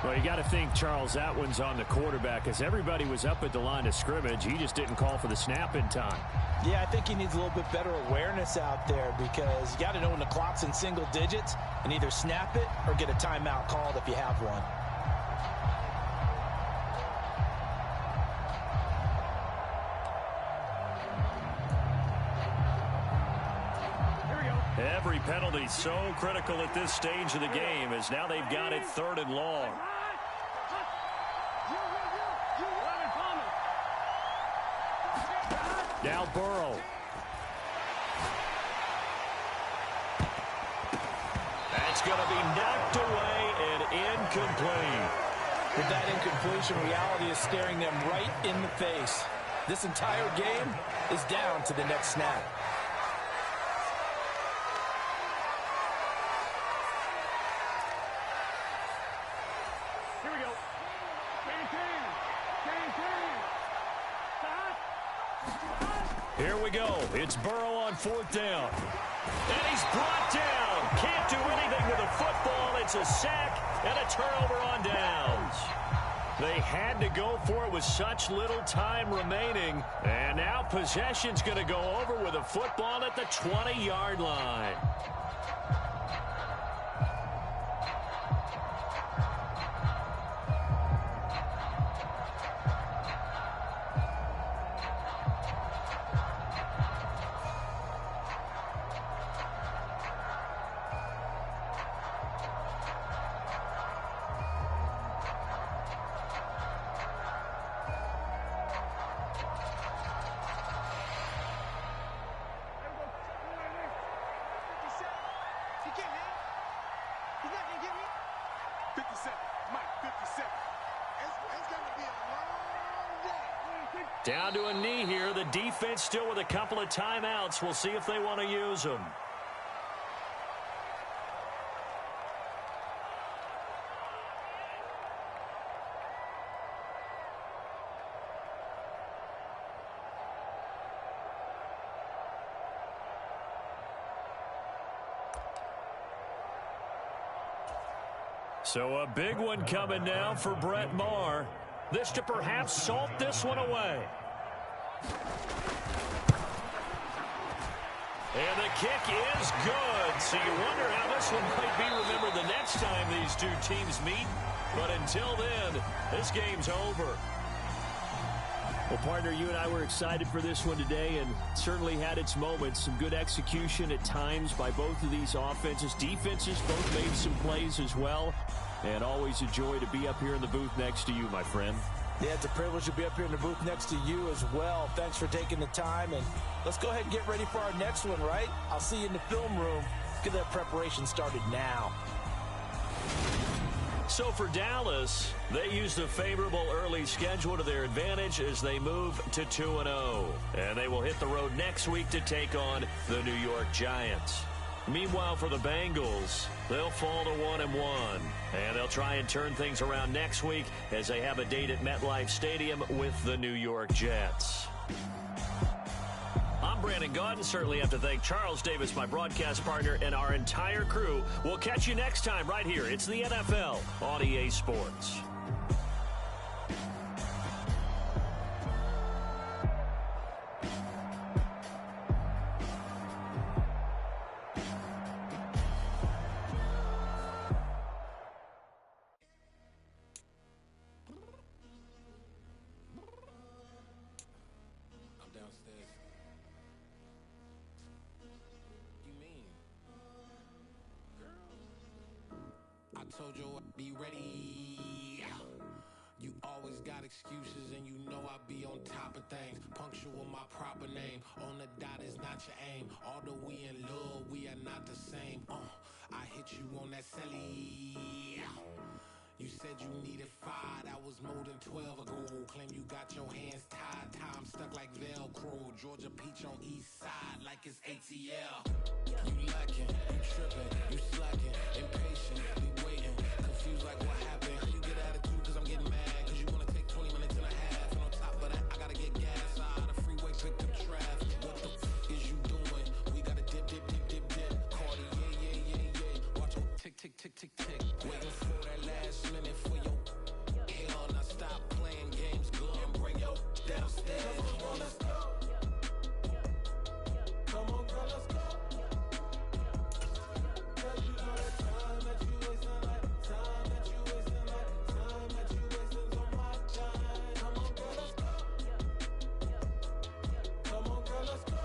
Well, you got to think, Charles, that one's on the quarterback as everybody was up at the line of scrimmage. He just didn't call for the snap in time. Yeah, I think he needs a little bit better awareness out there because you got to know when the clock's in single digits and either snap it or get a timeout called if you have one. Every penalty so critical at this stage of the game as now they've got it 3rd and long. Now Burrow. That's going to be knocked away and incomplete. With that incompletion, reality is staring them right in the face. This entire game is down to the next snap. Here we go. It's Burrow on 4th down. And he's brought down. Can't do anything with a football. It's a sack and a turnover on downs. They had to go for it with such little time remaining. And now possession's going to go over with a football at the 20-yard line. Down to a knee here. The defense still with a couple of timeouts. We'll see if they want to use them. So a big one coming now for Brett Maher. This to perhaps salt this one away. And the kick is good. So you wonder how this one might be remembered the next time these two teams meet. But until then, this game's over. Well, partner, you and I were excited for this one today and certainly had its moments. Some good execution at times by both of these offenses. Defenses both made some plays as well. And always a joy to be up here in the booth next to you, my friend. Yeah, it's a privilege to be up here in the booth next to you as well. Thanks for taking the time. And let's go ahead and get ready for our next one, right? I'll see you in the film room Get that preparation started now. So for Dallas, they used a favorable early schedule to their advantage as they move to 2-0. And they will hit the road next week to take on the New York Giants. Meanwhile, for the Bengals, they'll fall to 1-1. And they'll try and turn things around next week as they have a date at MetLife Stadium with the New York Jets. I'm Brandon Gaudin. Certainly have to thank Charles Davis, my broadcast partner, and our entire crew. We'll catch you next time right here. It's the NFL on EA Sports. Told you I'd be ready. You always got excuses and you know I be on top of things. Punctual my proper name. On the dot is not your aim. Although we in love, we are not the same. I hit you on that celly. You said you needed 5, that was more than 12 ago. Claim you got your hands tied, time stuck like Velcro. Georgia Peach on east side like it's ATL. You lacking, you tripping, you slacking, impatient, we waiting, confused like what happened. How you get attitude cause I'm getting mad, cause you wanna take 20 minutes and a half. And on top of that, I gotta get gas out of the freeway, picked up traffic. What the f is you doing? We gotta dip, dip, dip, dip, dip. Cardi, yeah. Watch your tick, tick, tick, tick, tick. Waiting for that last minute for your hell. Now stop playing games, go and bring your downstairs. Come on, let's go. Come on, girl, let's go. Cause you know that time that you wasting, like time that you wasting, like time that you wasting on my time. Come on, girl, let's go. Come on, girl, let's go.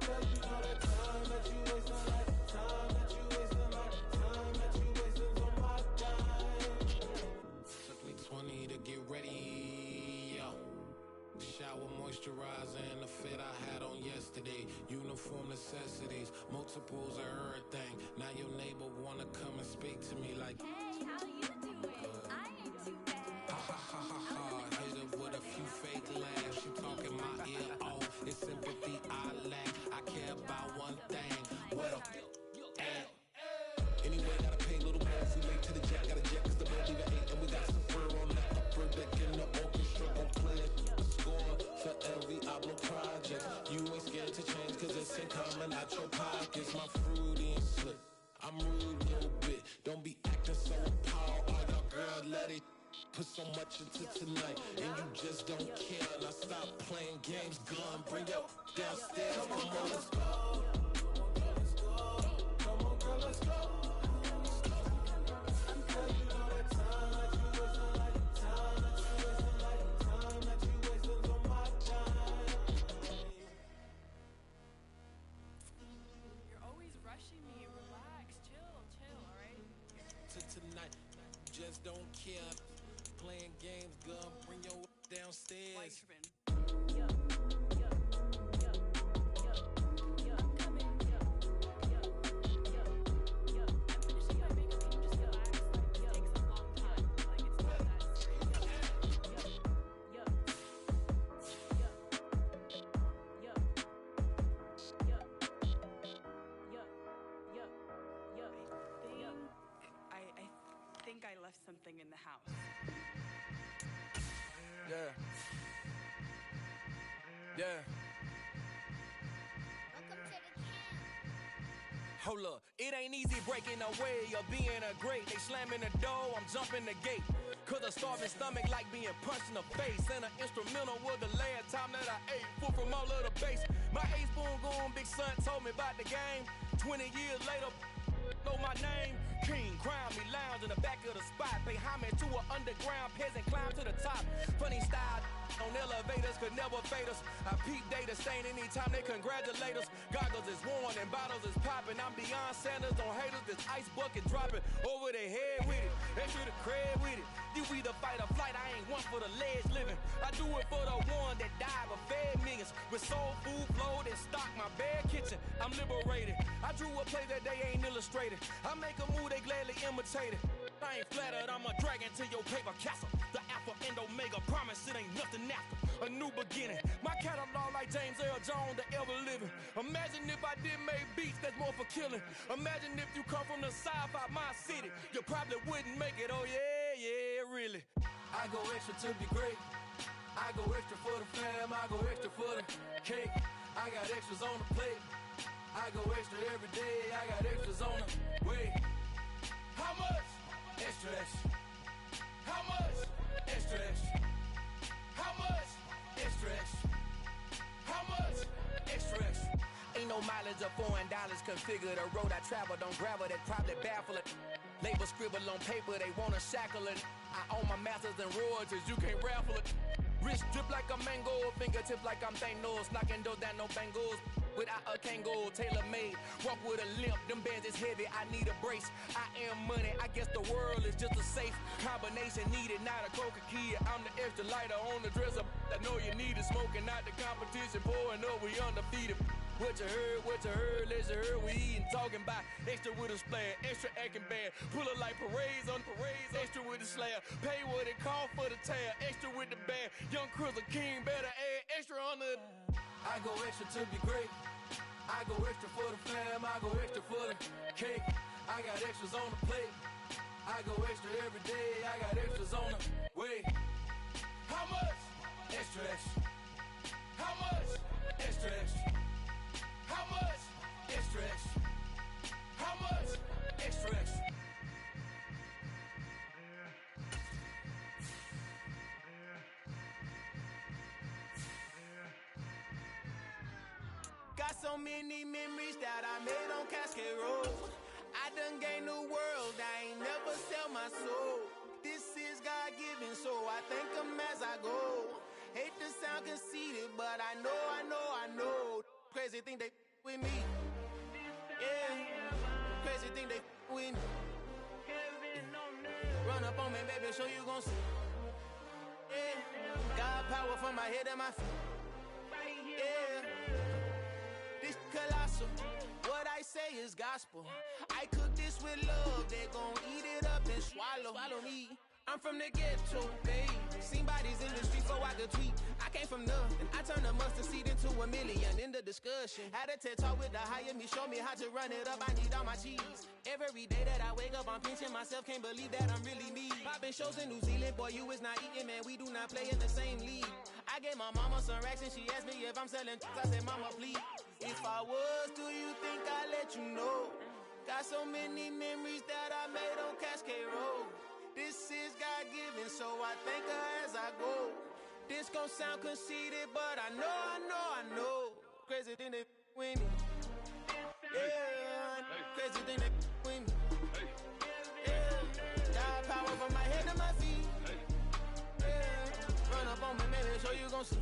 Cause you know that time that you wasting, like time that you wasting, like time that you wasting on my time. Took me 20 to get ready, yo. Shower, moisturizer, and the fit I had on yesterday. Uniform necessities, multiples of everything. Now your neighbor wanna come and speak to me like, Hey, how you doing? I ain't too bad. ha ha ha ha ha. Hit her with a few fake laughs. She talking my ear off. It's sympathy I lack. I care about one thing. What a at. Anyway, gotta pay a little more if we late to the jet. Got a jet cause the boat even ate. And we got Super on the upper deck in the orchestra. Gon' play a score for every Ablo project. You ain't scared to change cause it's in coming out your pockets. My fruity and slick. I'm rude a little bit. Don't be acting so appalled. Oh, your girl, let it put so much into tonight. And you just don't care. Now stop playing games. Gun, bring your downstairs. Come on, let's go. Come on, girl, let's go. Cause you know that time that you wasting, like time that you wasting, like time that you wasting on my time. You're always rushing me. Relax, chill, alright? To tonight, just don't care. Playing games, gun, bring your downstairs. I think I left something in the house. Yeah. Hold up, it ain't easy breaking away or being a great. They slamming the door, I'm jumping the gate. Cause a starving stomach like being punched in the face. And an instrumental was the last time that I ate. Food from all of the bass. My ace spoon goon, big son told me about the game. 20 years later, know my name. King, crown me, lounge in the back of the spot. Pay homage to an underground peasant, climb to the top. Funny style on elevators could never fade us. I peep data stain anytime they congratulate us. Goggles is worn and bottles is popping. I'm beyond Sanders on haters. This ice bucket dropping over their head with it. They should have cred with it. You either fight or flight. I ain't one for the ledge living. I do it for the one that died but fed me. millions. With soul food flowed and stock my bare kitchen. I'm liberated. I drew a play that they ain't illustrated. I make a move, they gladly imitate it. I ain't flattered, I'm a dragon to your paper castle. The Alpha and Omega, promise it ain't nothing after. A new beginning. My catalog like James Earl Jones, the ever living. Imagine if I did make beats that's more for killing. Imagine if you come from the south out my city. You probably wouldn't make it, oh yeah, really. I go extra to be great. I go extra for the fam, I go extra for the cake. I got extras on the plate. I go extra every day, I got extras on the way. How much? Extra, extra. How much? Extra, extra. How much? Extra, extra. How much? Extra, extra. Ain't no mileage of $4 configure the road I travel. Don't gravel, that probably baffle it. Label scribble on paper, they wanna shackle it. I own my masters and royalties, you can't raffle it. Wrist drip like a mango, fingertips like I'm Thanos. Knocking doors down, no bangles. Without a Kango, tailor-made. Walk with a limp, them bands is heavy, I need a brace. I am money, I guess the world is just a safe combination needed, not a coca key. I'm the extra lighter on the dresser. I know you need it, smoking out the competition, pouring up, we undefeated. What you heard, let's heard, we eatin', talking about extra with a splash, extra acting bad, pull it like parades on parades, extra with the slab, pay what it call for the tab, extra with the band, young Chris a king, better add extra on the. I go extra to be great, I go extra for the fam, I go extra for the cake, I got extras on the plate, I go extra every day, I got extras on the way. How much? Extra, extra. How much? Extra, extra. How much? Extra, extra. How much? Extra, extra. Got so many memories that I made on Cascade Road. I done gained the world, I ain't never sell my soul. This is God-given, so I thank him as I go. Hate to sound conceited, but I know. Crazy thing they with me. Yeah. Crazy thing they with me. Run up on me, baby, show you gon' see. Yeah. God power from my head and my feet. Yeah. This colossal. What I say is gospel. I cook this with love. They gon' eat it up and swallow me. I'm from the ghetto, babe. Seen bodies in the street so I could tweet. I came from nothing. I turned a mustard seed into $1 million in the discussion. Had a TED talk with the higher me, show me how to run it up. I need all my cheese. Every day that I wake up, I'm pinching myself. Can't believe that I'm really me. Popping shows in New Zealand, boy, you is not eating, man. We do not play in the same league. I gave my mama some racks and she asked me if I'm selling. I said, mama, please. If I was, do you think I'd let you know? Got so many memories that I made on Cascade Road. This is God-given, so I thank her as I go. This gon' sound conceited, but I know. Crazy thing they with me. Yeah, crazy thing they with me. Yeah, God power from my head to my feet. Yeah, run up on me, maybe show you gon' see.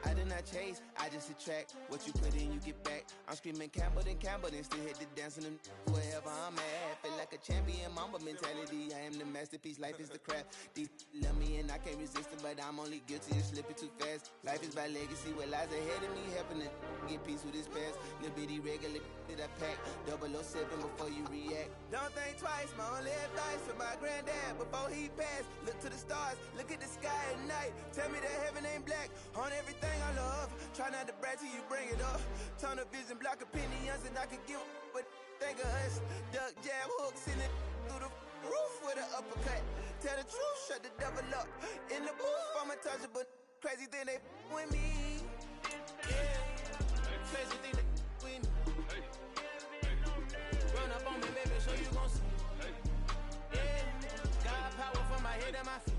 I did not chase, I just attract. What you put in, you get back. I'm screaming Campbell, then still hit the dancing and wherever I'm at. Feel like a champion, mamba mentality. I am the masterpiece, life is the craft. These love me and I can't resist it, but I'm only guilty of slipping too fast. Life is by legacy, what lies ahead of me, helping to get peace with this past. Little bitty regular that I pack, 007 before you react. Don't think twice, my only advice for my granddad before he passed. Look to the stars, look at the sky at night. Tell me that heaven ain't black on everything I love. Try not to brag till you bring it up. Tunnel vision, block opinions, and I could give but think of us. Duck, jab, hooks in it through the roof with an uppercut. Tell the truth, shut the devil up. In the booth, I'm untouchable. Crazy thing they with me. Yeah, crazy thing they with me. Run up on me, baby, show you gon' see. Yeah, God power from my head and my feet.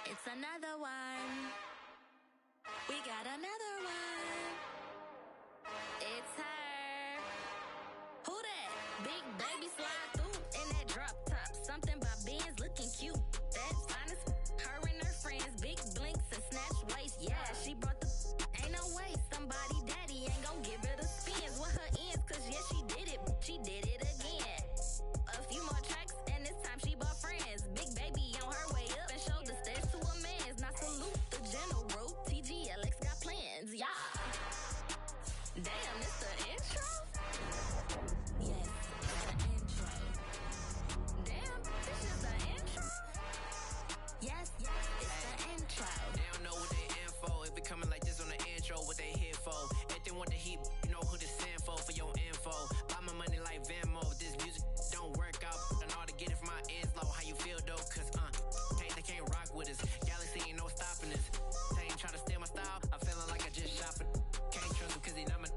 It's another one. We got another one. It's her. Who that? Big baby slide through in that drop top. Something about Benz looking cute. That's fine as her and her friends. Big blinks and snatch waist. Yeah, she brought the ain't no way. Somebody daddy ain't gon' give her the spins with her ends. Cause yeah, she did it. She did it again. A few more tracks and this time she bought friends. Big baby on her way up and showed the steps to a man's. Now salute the general. TGLX got plans. Yeah. Damn, it's the intro? Yes, it's the intro. Damn, this is the intro? Yes, it's the intro. They don't know what they in for. If it coming like this on the intro, what they here for? If they want the heat, you know who to send for your info. Buy my money like Venmo. If this music don't work out, I know how to get it from my ends low. How you feel though? Cause they can't rock with us. Galaxy ain't no stopping us. They ain't trying to steal my style. I'm feeling like I just shopping. Can't trust him cause he not my.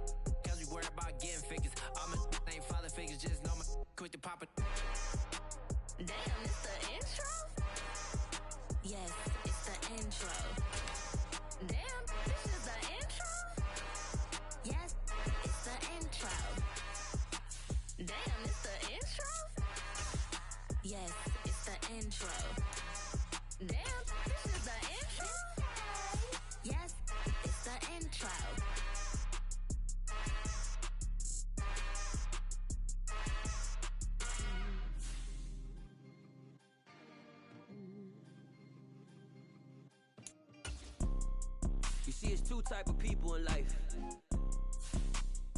Cause we worried about getting figures. All my ain't father figures, just know my quick to pop it. Damn, it's the intro? Yes, it's the intro. Damn, this is the intro? Yes, it's the intro. Damn, it's the intro? Yes, it's the intro. Damn, this is the intro? Yes, it's the intro. You see, it's two type of people in life.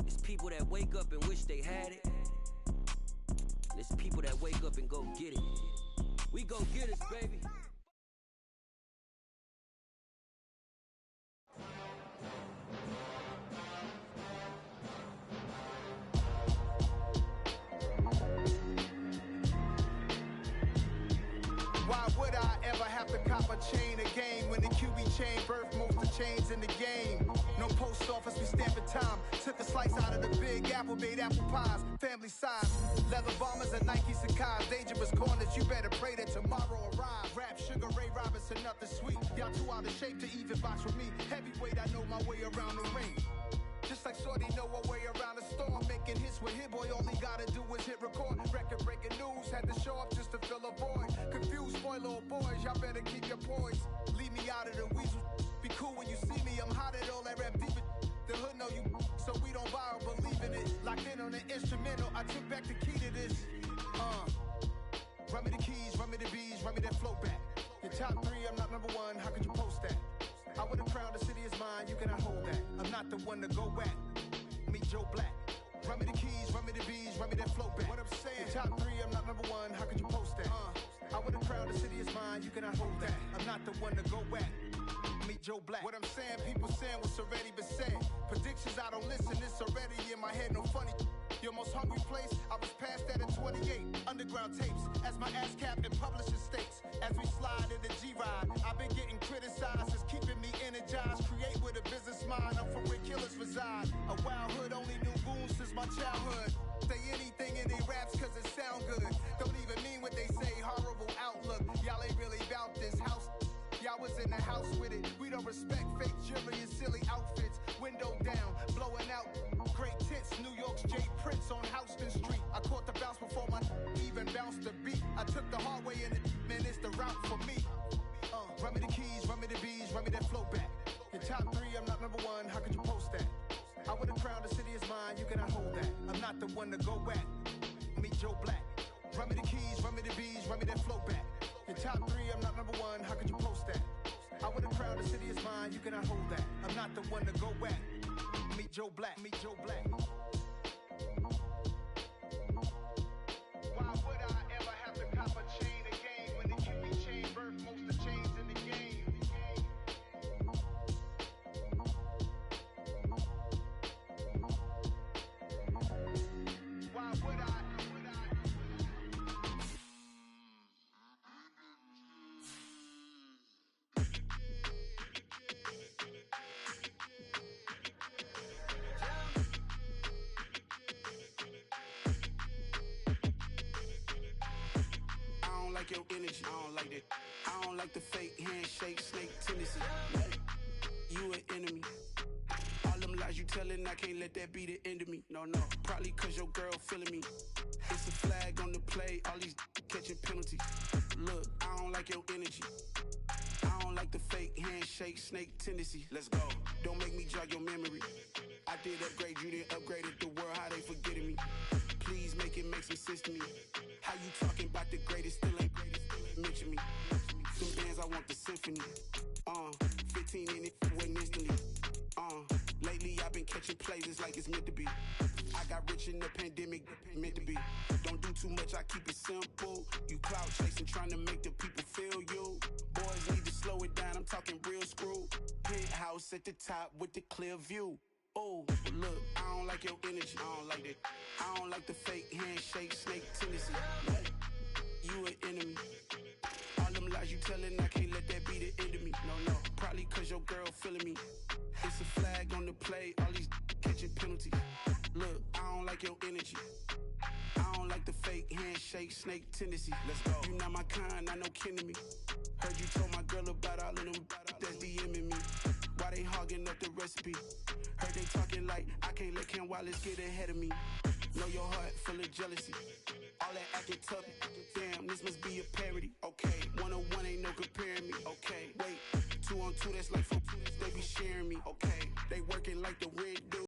It's people that wake up and wish they had it. And it's people that wake up and go get it. We go get it, baby. Why would I ever have to cop a chain again when the QB chain birthed most of the chains in the game? No post office, we stamping time. Took a slice out of the big apple, made apple pies. Family size, leather bombers and Nike Sacai's. Dangerous corners, you better pray that tomorrow arrives. Rap, Sugar Ray Robinson, nothing sweet. Y'all too out of shape to even box with me. Heavyweight, I know my way around the ring. Just like Shorty know her way around the storm. Making hits with Hit Boy, all he gotta do is hit record. Record breaking news, had to show up just to fill a void. Confused boy, little boys, y'all better keep your poise. Leave me out of the weasel. Be cool when you see me, I'm hot at all that rap deep. The hood know you, so we don't borrow, believe in it. Locked in on the instrumental, I took back the key to this. Run me the keys, run me the bees, run me that flow back. Your top three, I'm not number one, how could you post that? I would've crowned the city is mine, you cannot hold that. I'm not the one to go back. Meet Joe Black. Run me the keys, run me the bees, run me that flow back. What I'm saying, your top three, I'm not number one, how could you post that? I would've crowned the city is mine, you cannot hold that. I'm not the one to go back. Meet Joe Black. What I'm saying, people saying what's already been said. Predictions, I don't listen, it's already in my head, no funny. Your most hungry place, I was past that at 28. Underground tapes, as my ass cap in publishing states. As we slide in the G-Ride, I've been getting criticized, it's keeping me energized. Create with a business mind, I'm from where killers reside. A wild hood, only knew goons since my childhood. Say anything in they raps cause it sound good. Don't even mean what they say, horrible outlook. Y'all ain't really about this house. Y'all was in the house with it. We don't respect fake jewelry and silly outfits. Window down, blowing out. Great tits, New York's J. Prince on Houston Street. I caught the bounce before my even bounced the beat. I took the hard way in it, man, it's the route for me. Run me the keys, run me the bees, run me that flow back. Your top three, I'm not number one, how could you post that? I would've crowned the city is mine, you cannot hold that. I'm not the one to go back. Meet Joe Black. Run me the keys, run me the bees, run me that flow back. Your top three, I'm not number one, how could you post that? I would've crowned the city is mine, you cannot hold that. I'm not the one to go back. Meet Joe Black, meet Joe Black. Why would I ever have to cop a chain again when the QB chain birthed most of the chains in the game? Why would I? Your energy, I don't like that. I don't like the fake handshake, snake tendency. You an enemy. All them lies lies you telling, I can't let that be the end of me. No, probably cause your girl feeling me. It's a flag on the play, all these catching penalties. Look, I don't like your energy. I don't like the fake handshake, snake tendency. Let's go. Don't make me jog your memory. I did upgrade, you didn't upgrade it. The world, how they forgetting me. Please make it make some sense to me. How you talking about the greatest, still ain't greatest. Mention me. Some bands, I want the symphony. 15 in it, went instantly. Lately I've been catching plays, it's like it's meant to be. I got rich in the pandemic, meant to be. Don't do too much, I keep it simple. You clout chasing, trying to make the people feel you. Boys need to slow it down, I'm talking real screw. Penthouse at the top with the clear view. Oh, look, I don't like your energy. I don't like that. I don't like the fake handshake, snake tendency. You an enemy. All them lies you telling, I can't let that be the end of me. No, probably cause your girl feeling me. It's a flag on the play, all these catching penalties. Look, I don't like your energy. I don't like the fake handshake, snake tendency. Let's go. You not my kind, not no kin to me. Heard you told my girl about all of them that's DMing me. Why they hogging up the recipe? Heard they talking like I can't let Ken Wallace get ahead of me. Know your heart full of jealousy. All that acting tough, damn, this must be a parody. Okay, 1-on-1 ain't no comparing me. Okay, wait, 2-on-2, that's like 4, they be sharing me. Okay, they working like the red dude.